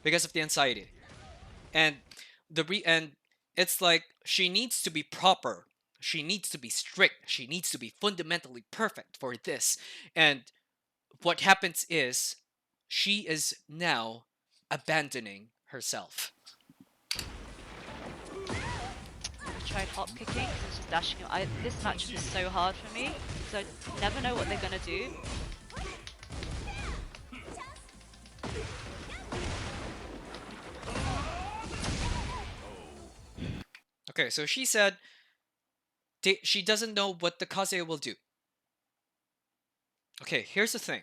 because of the anxiety. And and it's like she needs to be proper. She needs to be strict. She needs to be fundamentally perfect for this. And what happens is she is now abandoning herself. I tried hop kicking because it's just dashing him. This match is so hard for me because I never know what they're going to do. Okay, so she said she doesn't know what the Kazuya will do. Okay, here's the thing.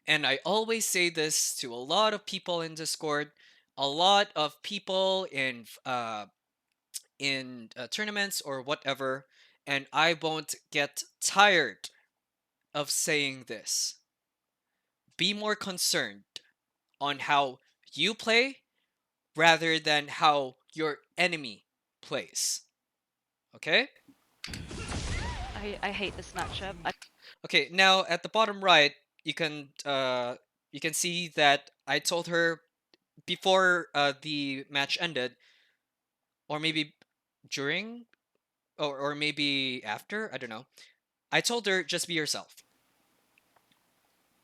And I always say this to a lot of people in Discord, a lot of people in tournaments or whatever, and I won't get tired of saying this. Be more concerned on how you play rather than how your enemy plays. Okay? I hate this matchup. Okay, now at the bottom right, you can see that I told her before the match ended, or maybe during or maybe after, I don't know. I told her just be yourself.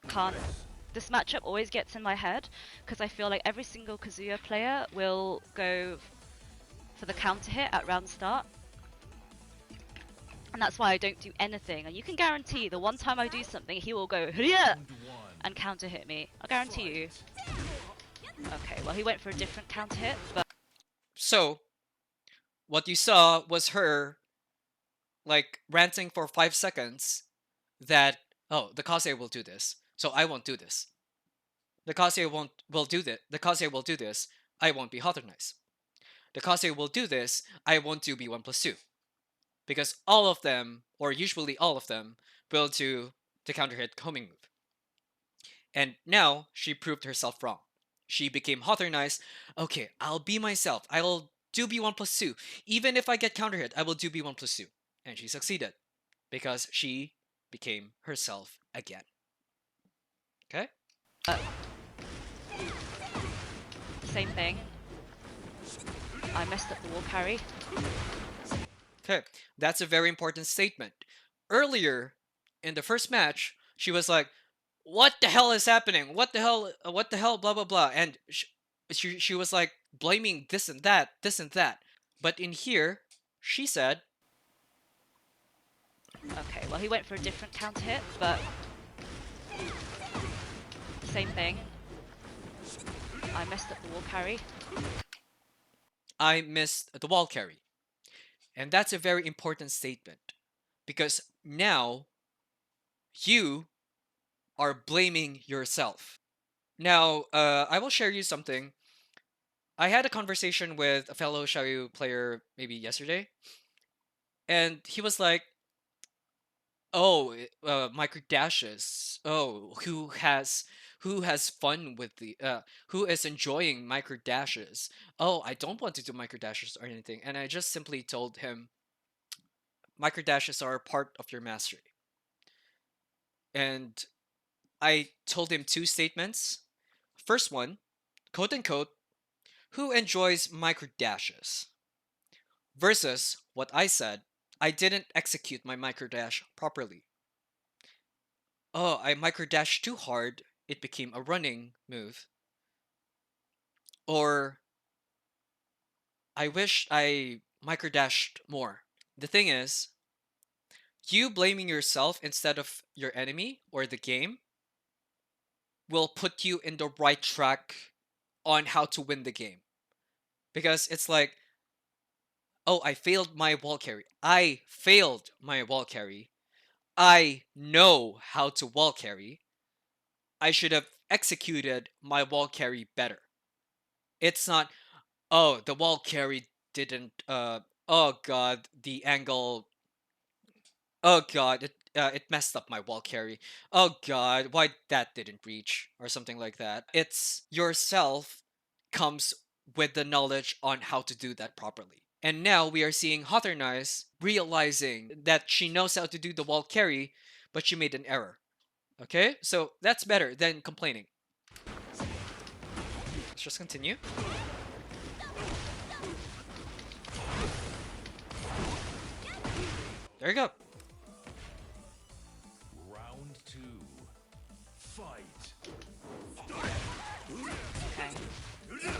Can't. This matchup always gets in my head because I feel like every single Kazuya player will go for the counter hit at round start. And that's why I don't do anything. And you can guarantee the one time I do something, he will go yeah and counter hit me. I'll guarantee you. Okay, well he went for a different counter hit, but So what you saw was her like ranting for 5 seconds that, oh, the Kase will do this, so I won't do this. The Kase won't will do that. The Kase will do this. I won't be Hoternized. The Kase will do this. I won't do B1+2 because all of them, or usually all of them, will do the counter hit homing move. And now she proved herself wrong. She became Hoternized. Okay, I'll be myself. I will do B1+2. Even if I get counter hit, I will do B1+2. And she succeeded because she became herself again. Okay? same thing. I messed up the wall carry. Okay, that's a very important statement. Earlier in the first match, she was like, "What the hell is happening? What the hell? What the hell? Blah blah blah." And she was like blaming this and that, this and that. But in here, she said, Okay, well he went for a different counter hit, but same thing. I messed up the wall carry. "I missed the wall carry," and that's a very important statement because now you are blaming yourself. Now, I will share you something. I had a conversation with a fellow Xiaoyu player maybe yesterday, and he was like, "Oh, micro dashes. Oh, who has fun with the who is enjoying micro dashes? Oh, I don't want to do micro dashes or anything." And I just simply told him, "Micro dashes are a part of your mastery." And I told him two statements. First one, quote unquote, "Who enjoys micro dashes?" Versus what I said, "I didn't execute my micro dash properly. Oh, I micro dashed too hard, it became a running move." Or, "I wish I micro dashed more." The thing is, you blaming yourself instead of your enemy or the game will put you in the right track on how to win the game. Because it's like, "Oh, I failed my wall carry. I failed my wall carry. I know how to wall carry. I should have executed my wall carry better." It's not, "Oh, the wall carry didn't oh god, the angle, oh god, it messed up my wall carry. Oh god, why that didn't reach," or something like that. It's yourself comes with the knowledge on how to do that properly. And now we are seeing Hothernice realizing that she knows how to do the wall carry, but she made an error. Okay? So that's better than complaining. Let's just continue. There you go. Round two. Fight. Okay.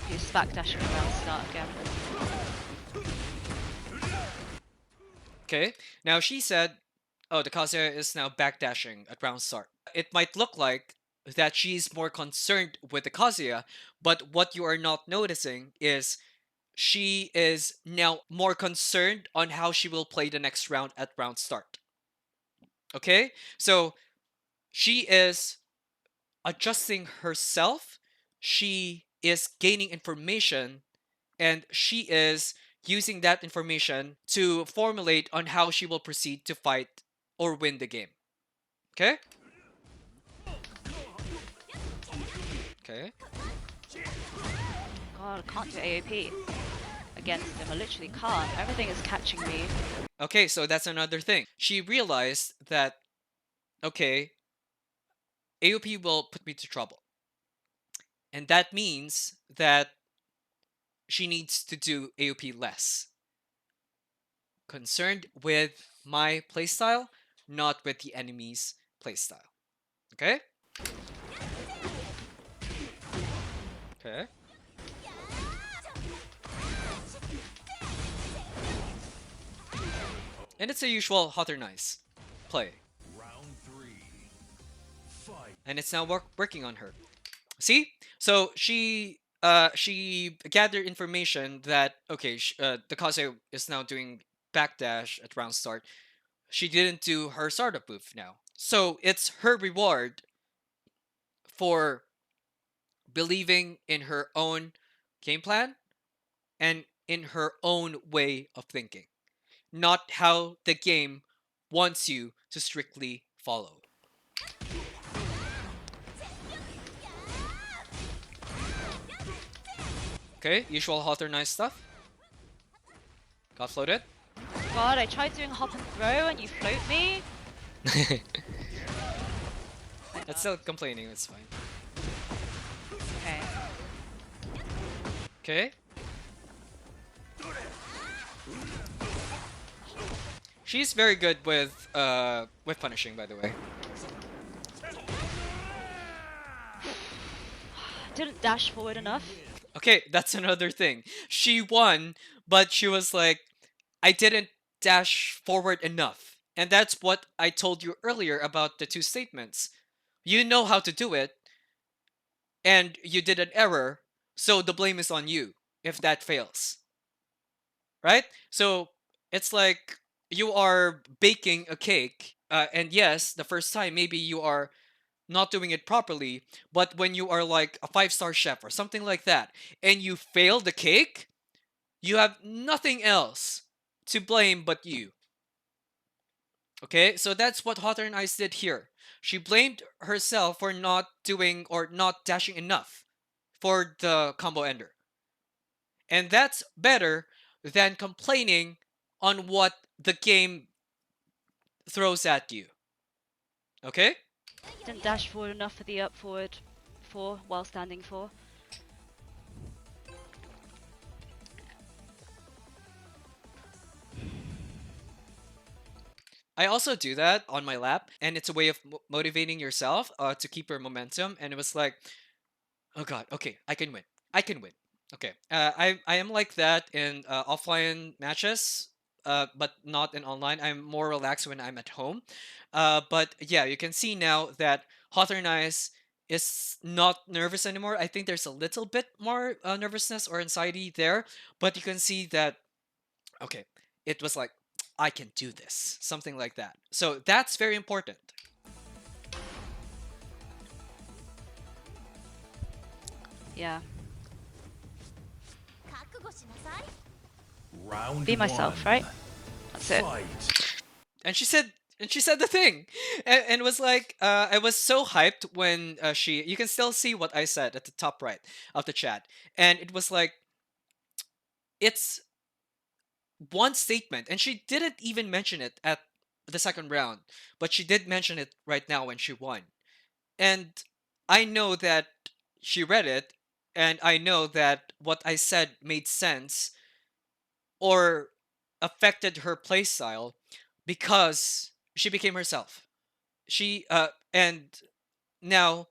He's backdashing around start again. Okay. Now she said, "Oh, the Kazuya is now backdashing at round start." It might look like that she's more concerned with the Kazuya, but what you are not noticing is she is now more concerned on how she will play the next round at round start. Okay? So she is adjusting herself, she is gaining information, and she is using that information to formulate on how she will proceed to fight or win the game. Okay? Okay. God, I can't do AOP against him. I literally can't. Everything is catching me. Okay, so that's another thing. She realized that, okay, AOP will put me to trouble. And that means that she needs to do AOP less. concerned with my playstyle, not with the enemy's playstyle. Okay? Okay. And it's a usual hot or nice play. Round three. Fight. And it's now working on her. See? So she gathered information that okay, the Kaze is now doing backdash at round start. She didn't do her startup move now. So it's her reward for believing in her own game plan and in her own way of thinking, not how the game wants you to strictly follow. Okay, usual hot or nice stuff. Got floated. God, I tried doing hop and throw and you float me. That's still complaining, it's fine. Okay. Okay. She's very good with punishing, by the way. Didn't dash forward enough. Okay, that's another thing. She won, but she was like, I didn't dash forward enough. And that's what I told you earlier about the two statements. You know how to do it, and you did an error, so the blame is on you if that fails. Right? So it's like you are baking a cake, and yes, the first time maybe you are not doing it properly, but when you are like a five-star chef or something like that, and you fail the cake, you have nothing else to blame but you. Okay, so that's what Hotter and Ice did here. She blamed herself for not doing or not dashing enough for the combo ender. And that's better than complaining on what the game throws at you. Okay? Didn't dash forward enough for the up forward 4 while standing 4. I also do that on my lap, and it's a way of motivating yourself to keep your momentum. And it was like, oh god, okay, I can win. I can win. Okay, I am like that in offline matches, but not in online. I'm more relaxed when I'm at home. But yeah, you can see now that Hot or Nice is not nervous anymore. I think there's a little bit more nervousness or anxiety there, but you can see that okay, it was like I can do this, something like that. So that's very important. Yeah. Round Be myself, one. right? That's it. Fight. And she said the thing, and was like, I was so hyped when you can still see what I said at the top right of the chat, and it was like, it's one statement, and she didn't even mention it at the second round, but she did mention it right now when she won, and I know that she read it, and I know that what I said made sense or affected her playstyle because she became herself. And now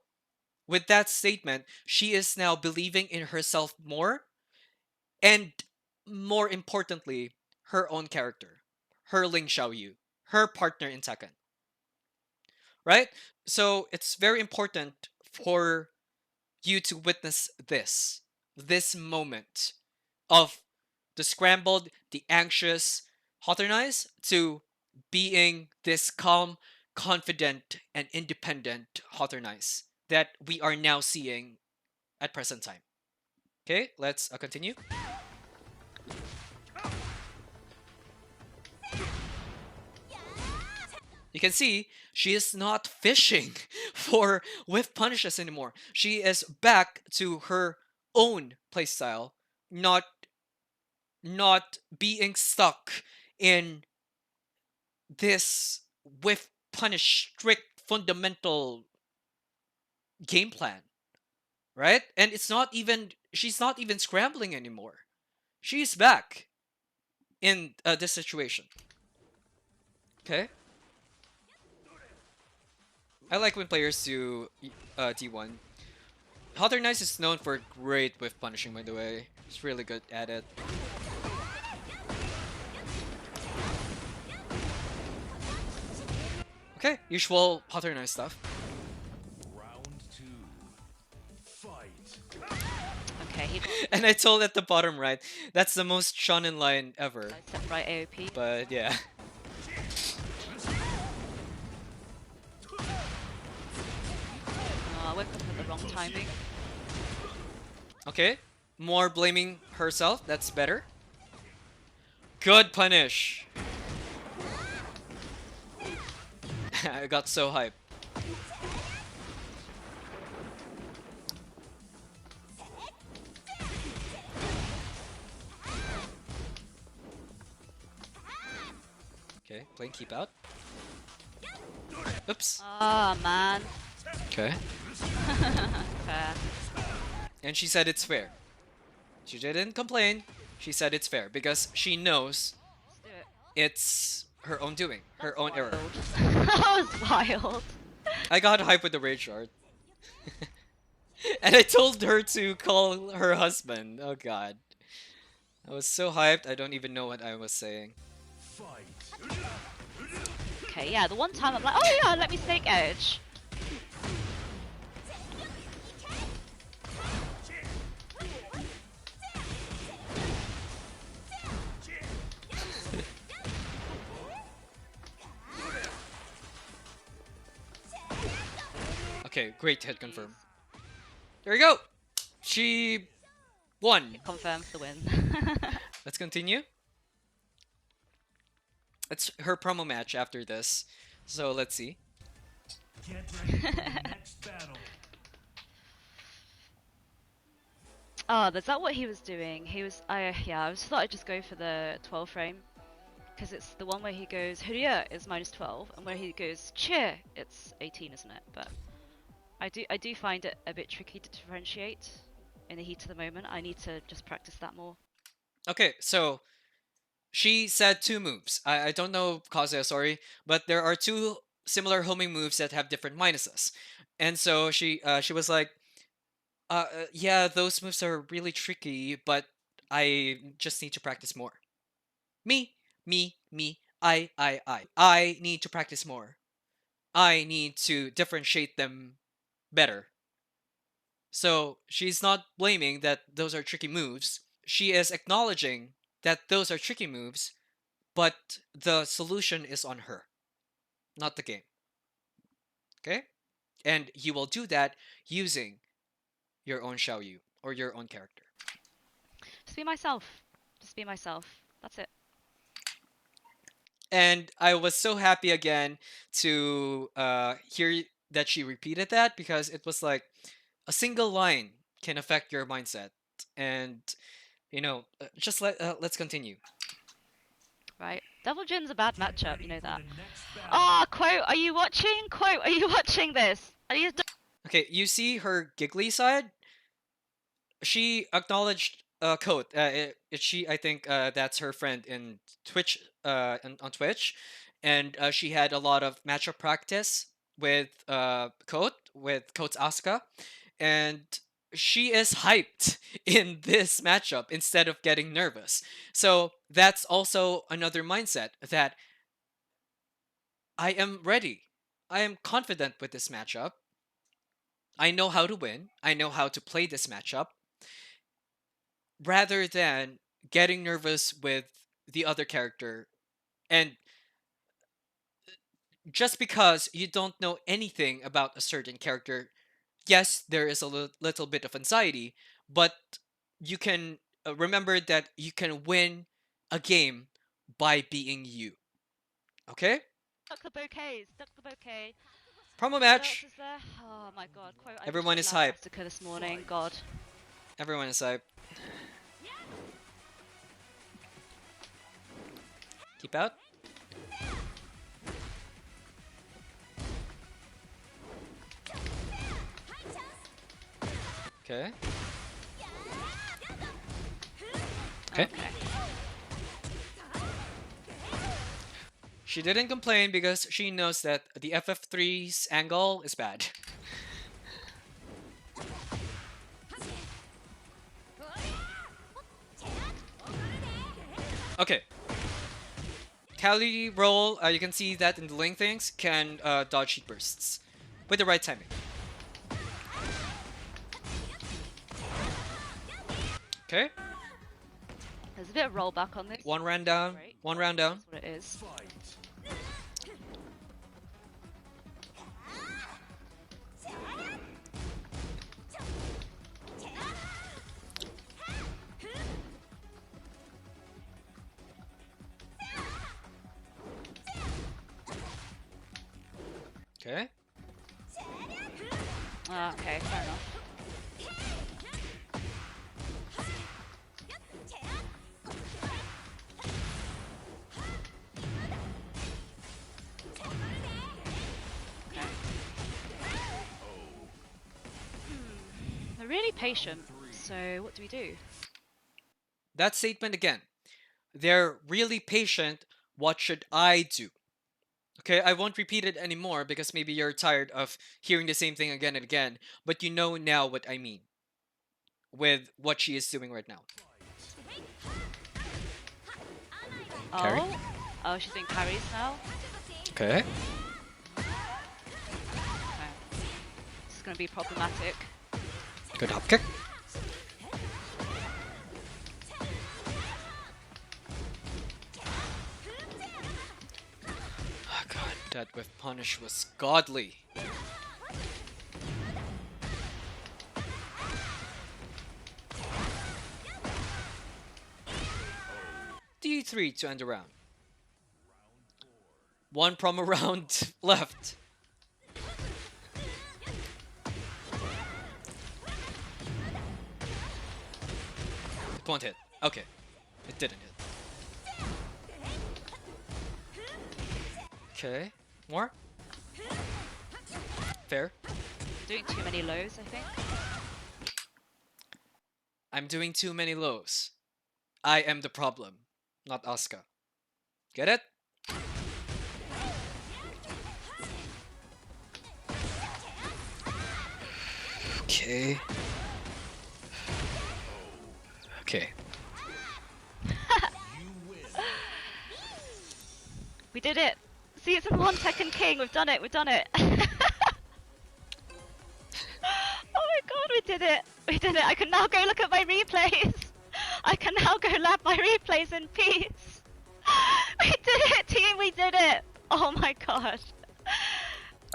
with that statement, she is now believing in herself more, and more importantly, her own character, her Ling Xiaoyu, her partner in Tekken, right? So it's very important for you to witness this moment of the scrambled, the anxious Hotternize to being this calm, confident, and independent Hotternize that we are now seeing at present time. Okay, let's continue. You can see she is not fishing for whiff punishes anymore. She is back to her own playstyle, not being stuck in this whiff punish strict fundamental game plan, right? And she's not even scrambling anymore. She's back. in this situation. Okay? I like when players do D1. Hother Knights is known for great with punishing, by the way. He's really good at it. Okay, usual Hother Knight stuff. Round 2. Fight. Okay, he And I told at the bottom right, that's the most shonen line ever. set right AOP. But yeah. I woke up at the wrong timing. Okay, more blaming herself, that's better. Good punish. I got so hyped. Okay, playing keep out. Oops. Ah, man. Okay. Fair. And she said it's fair. She didn't complain. She said it's fair because she knows Let's do it. it's her own doing, her own error. Wild. That was wild. I got hyped with the rage art. And I told her to call her husband. Oh god. I was so hyped, I don't even know what I was saying. Fight. Okay, yeah, the one time I'm like, oh yeah, let me snake edge. Okay, great hit confirm. There we go! She won. It confirms the win. Let's continue. It's her promo match after this. So let's see. Get ready for the next battle. Oh, is that what he was doing? He was, yeah, I just thought I'd just go for the 12 frame. Because it's the one where he goes, Hurya is minus 12, and where he goes, cheer, it's 18, isn't it? But I do find it a bit tricky to differentiate in the heat of the moment. I need to just practice that more. Okay, so she said two moves. I don't know Kazuya, sorry, but there are two similar homing moves that have different minuses. And so she was like, yeah, those moves are really tricky, but I just need to practice more. Me, I need to practice more. I need to differentiate them better. So she's not blaming that those are tricky moves. She is acknowledging that those are tricky moves, but the solution is on her, not the game. Okay? And you will do that using your own Xiaoyu or your own character. Just be myself. Just be myself. That's it. And I was so happy again to hear that she repeated that because it was like a single line can affect your mindset. And just let's continue. Right. Devil Jin's a bad Get matchup, ready you know for that. the next battle. Ah, Quote, are you watching? Quote, are you watching this? Are you Okay, you see her giggly side. She acknowledged Code. She, I think, that's her friend in Twitch. On Twitch, and she had a lot of matchup practice with Code, with Code's Asuka, and she is hyped in this matchup instead of getting nervous. So that's also another mindset that I am ready. I am confident with this matchup. I know how to win. I know how to play this matchup. Rather than getting nervous with the other character, and just because you don't know anything about a certain character, yes, there is a little bit of anxiety, but you can remember that you can win a game by being you. Okay? duck the bouquets? Duck the bouquet. Promo What match. is there? Oh my god, Quote, I Everyone wish is I allowed hyped. Asuka this morning. God. Everyone is hyped. Keep out. Okay. Okay. She didn't complain because she knows that the FF3's angle is bad. Okay. Cali roll, you can see that in the Ling things, can dodge heat bursts with the right timing. Okay. There's a bit of rollback on this. One round down. Great. One round down. That's what it is. Fight. Okay. Okay, fair enough. They're really patient. So what do we do? That statement again. They're really patient. What should I do? Okay, I won't repeat it anymore because maybe you're tired of hearing the same thing again and again, but you know now what I mean with what she is doing right now. Carry? Oh, she's doing carries now. Okay. Okay. This is gonna be problematic. Good hop kick. Oh god, that with punish was godly. D3 to end the round. One promo round left. It won't hit. Okay. It didn't hit. Okay. More? Fair. Doing too many lows, I think. I'm doing too many lows. I am the problem, not Asuka. Get it? Okay. Okay. We did it! Season 1 Tekken King, we've done it, we've done it! Oh my god, we did it! We did it! I can now go look at my replays! I can now go lab my replays in peace! We did it, team, we did it! Oh my god.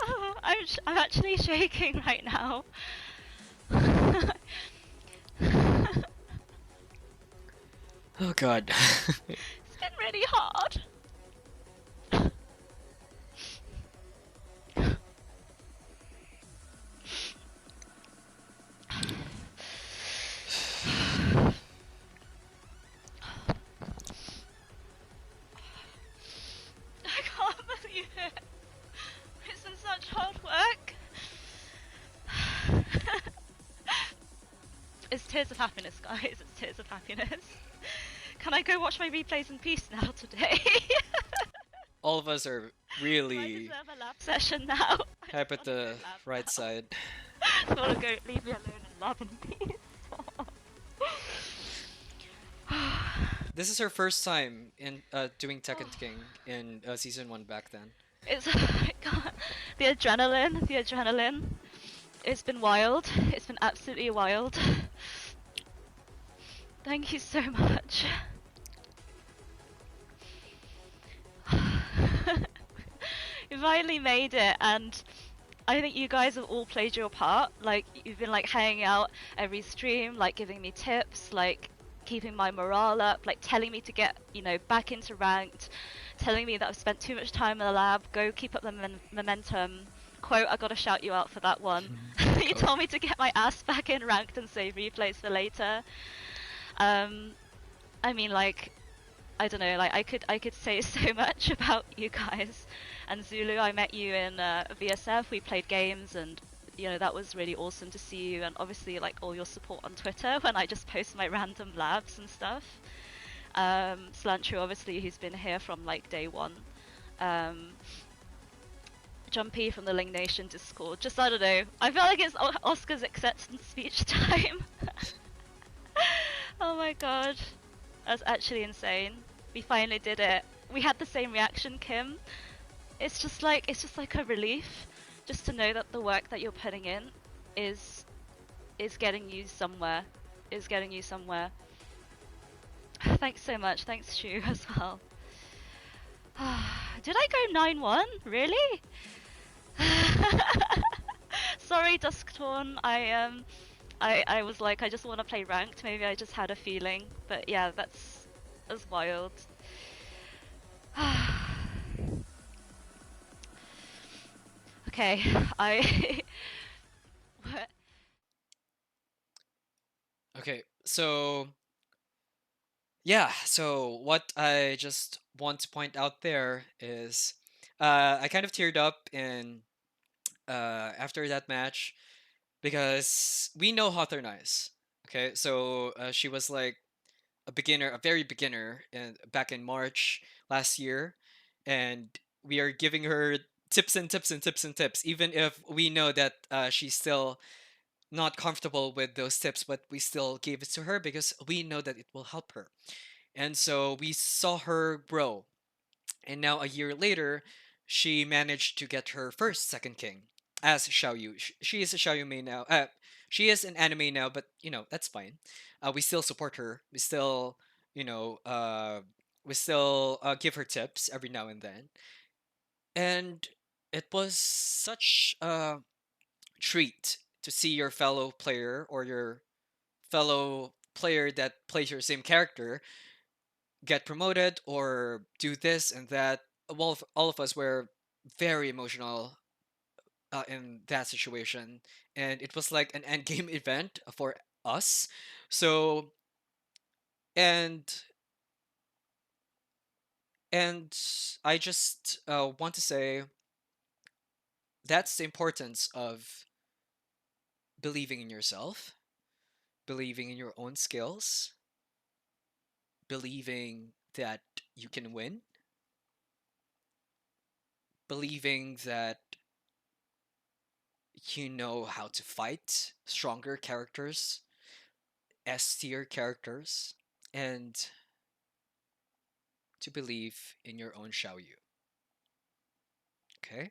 Oh, I'm actually shaking right now. Oh god. It's been really hard. I can't believe it. It's been such hard work. It's tears of happiness, guys. It's tears of happiness. Can I go watch my replays in peace now today? All of us are I really deserve a lab session now. I hype at just wanna the go lab right now. side. I wanna go leave me alone and lab in peace. This is her first time in doing Tekken King in season 1 back then. It's God, the adrenaline, the adrenaline. It's been wild. It's been absolutely wild. Thank you so much. We finally made it, and I think you guys have all played your part. Like, you've been like hanging out every stream, like giving me tips, like keeping my morale up, like telling me to get, you know, back into ranked, telling me that I've spent too much time in the lab, go keep up the momentum. Quote, I gotta shout you out for that one. You told me to get my ass back in ranked and save replays for later. I mean, like, I don't know, like I could say so much about you guys. And Zulu, I met you in VSF, we played games, and you know, that was really awesome to see you, and obviously like all your support on Twitter when I just post my random labs and stuff. Silantro, obviously, who's been here from like day one. um, Jumpy from the Ling Nation Discord. Just, I don't know. I feel like it's Oscar's acceptance speech time. Oh my god. That's actually insane. We finally did it. We had the same reaction, Kim. It's just like a relief just to know that the work that you're putting in is is getting you somewhere. Is getting you somewhere. Thanks so much. Thanks, Shu, as well. Did I go 9-1? Really? Sorry, Dusktorn. I was like, I just want to play ranked. Maybe I just had a feeling, but yeah, that's wild. Okay, I. Okay, so yeah, so what I just want to point out there is I kind of teared up in after that match because we know Hawthorne Eyes. Okay, so she was like a beginner, a very beginner, back in March last year, and we are giving her tips and tips and tips and tips, even if we know that she's still not comfortable with those tips, but we still gave it to her because we know that it will help her. And so we saw her grow, and now a year later, she managed to get her first second king as Xiaoyu. She is a Xiaoyu main now. She is an anime now, but that's fine. We still support her. We still, you know, uh, give her tips every now and then. And it was such a treat to see your fellow player or your fellow player that plays your same character get promoted or do this and that. Well, all of us were very emotional in that situation, and it was like an end game event for us. So and and I just want to say that's the importance of believing in yourself, believing in your own skills, believing that you can win, believing that you know how to fight stronger characters, S tier characters, and to believe in your own Xiaoyu. Okay?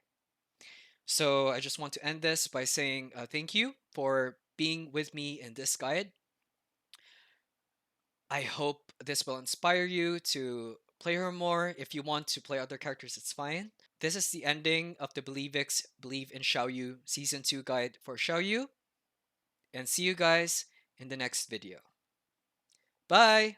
So I just want to end this by saying thank you for being with me in this guide. I hope this will inspire you to play her more. If you want to play other characters, it's fine. This is the ending of the BelieveX Believe in Xiaoyu Season 2 guide for Xiaoyu, and see you guys in the next video. Bye!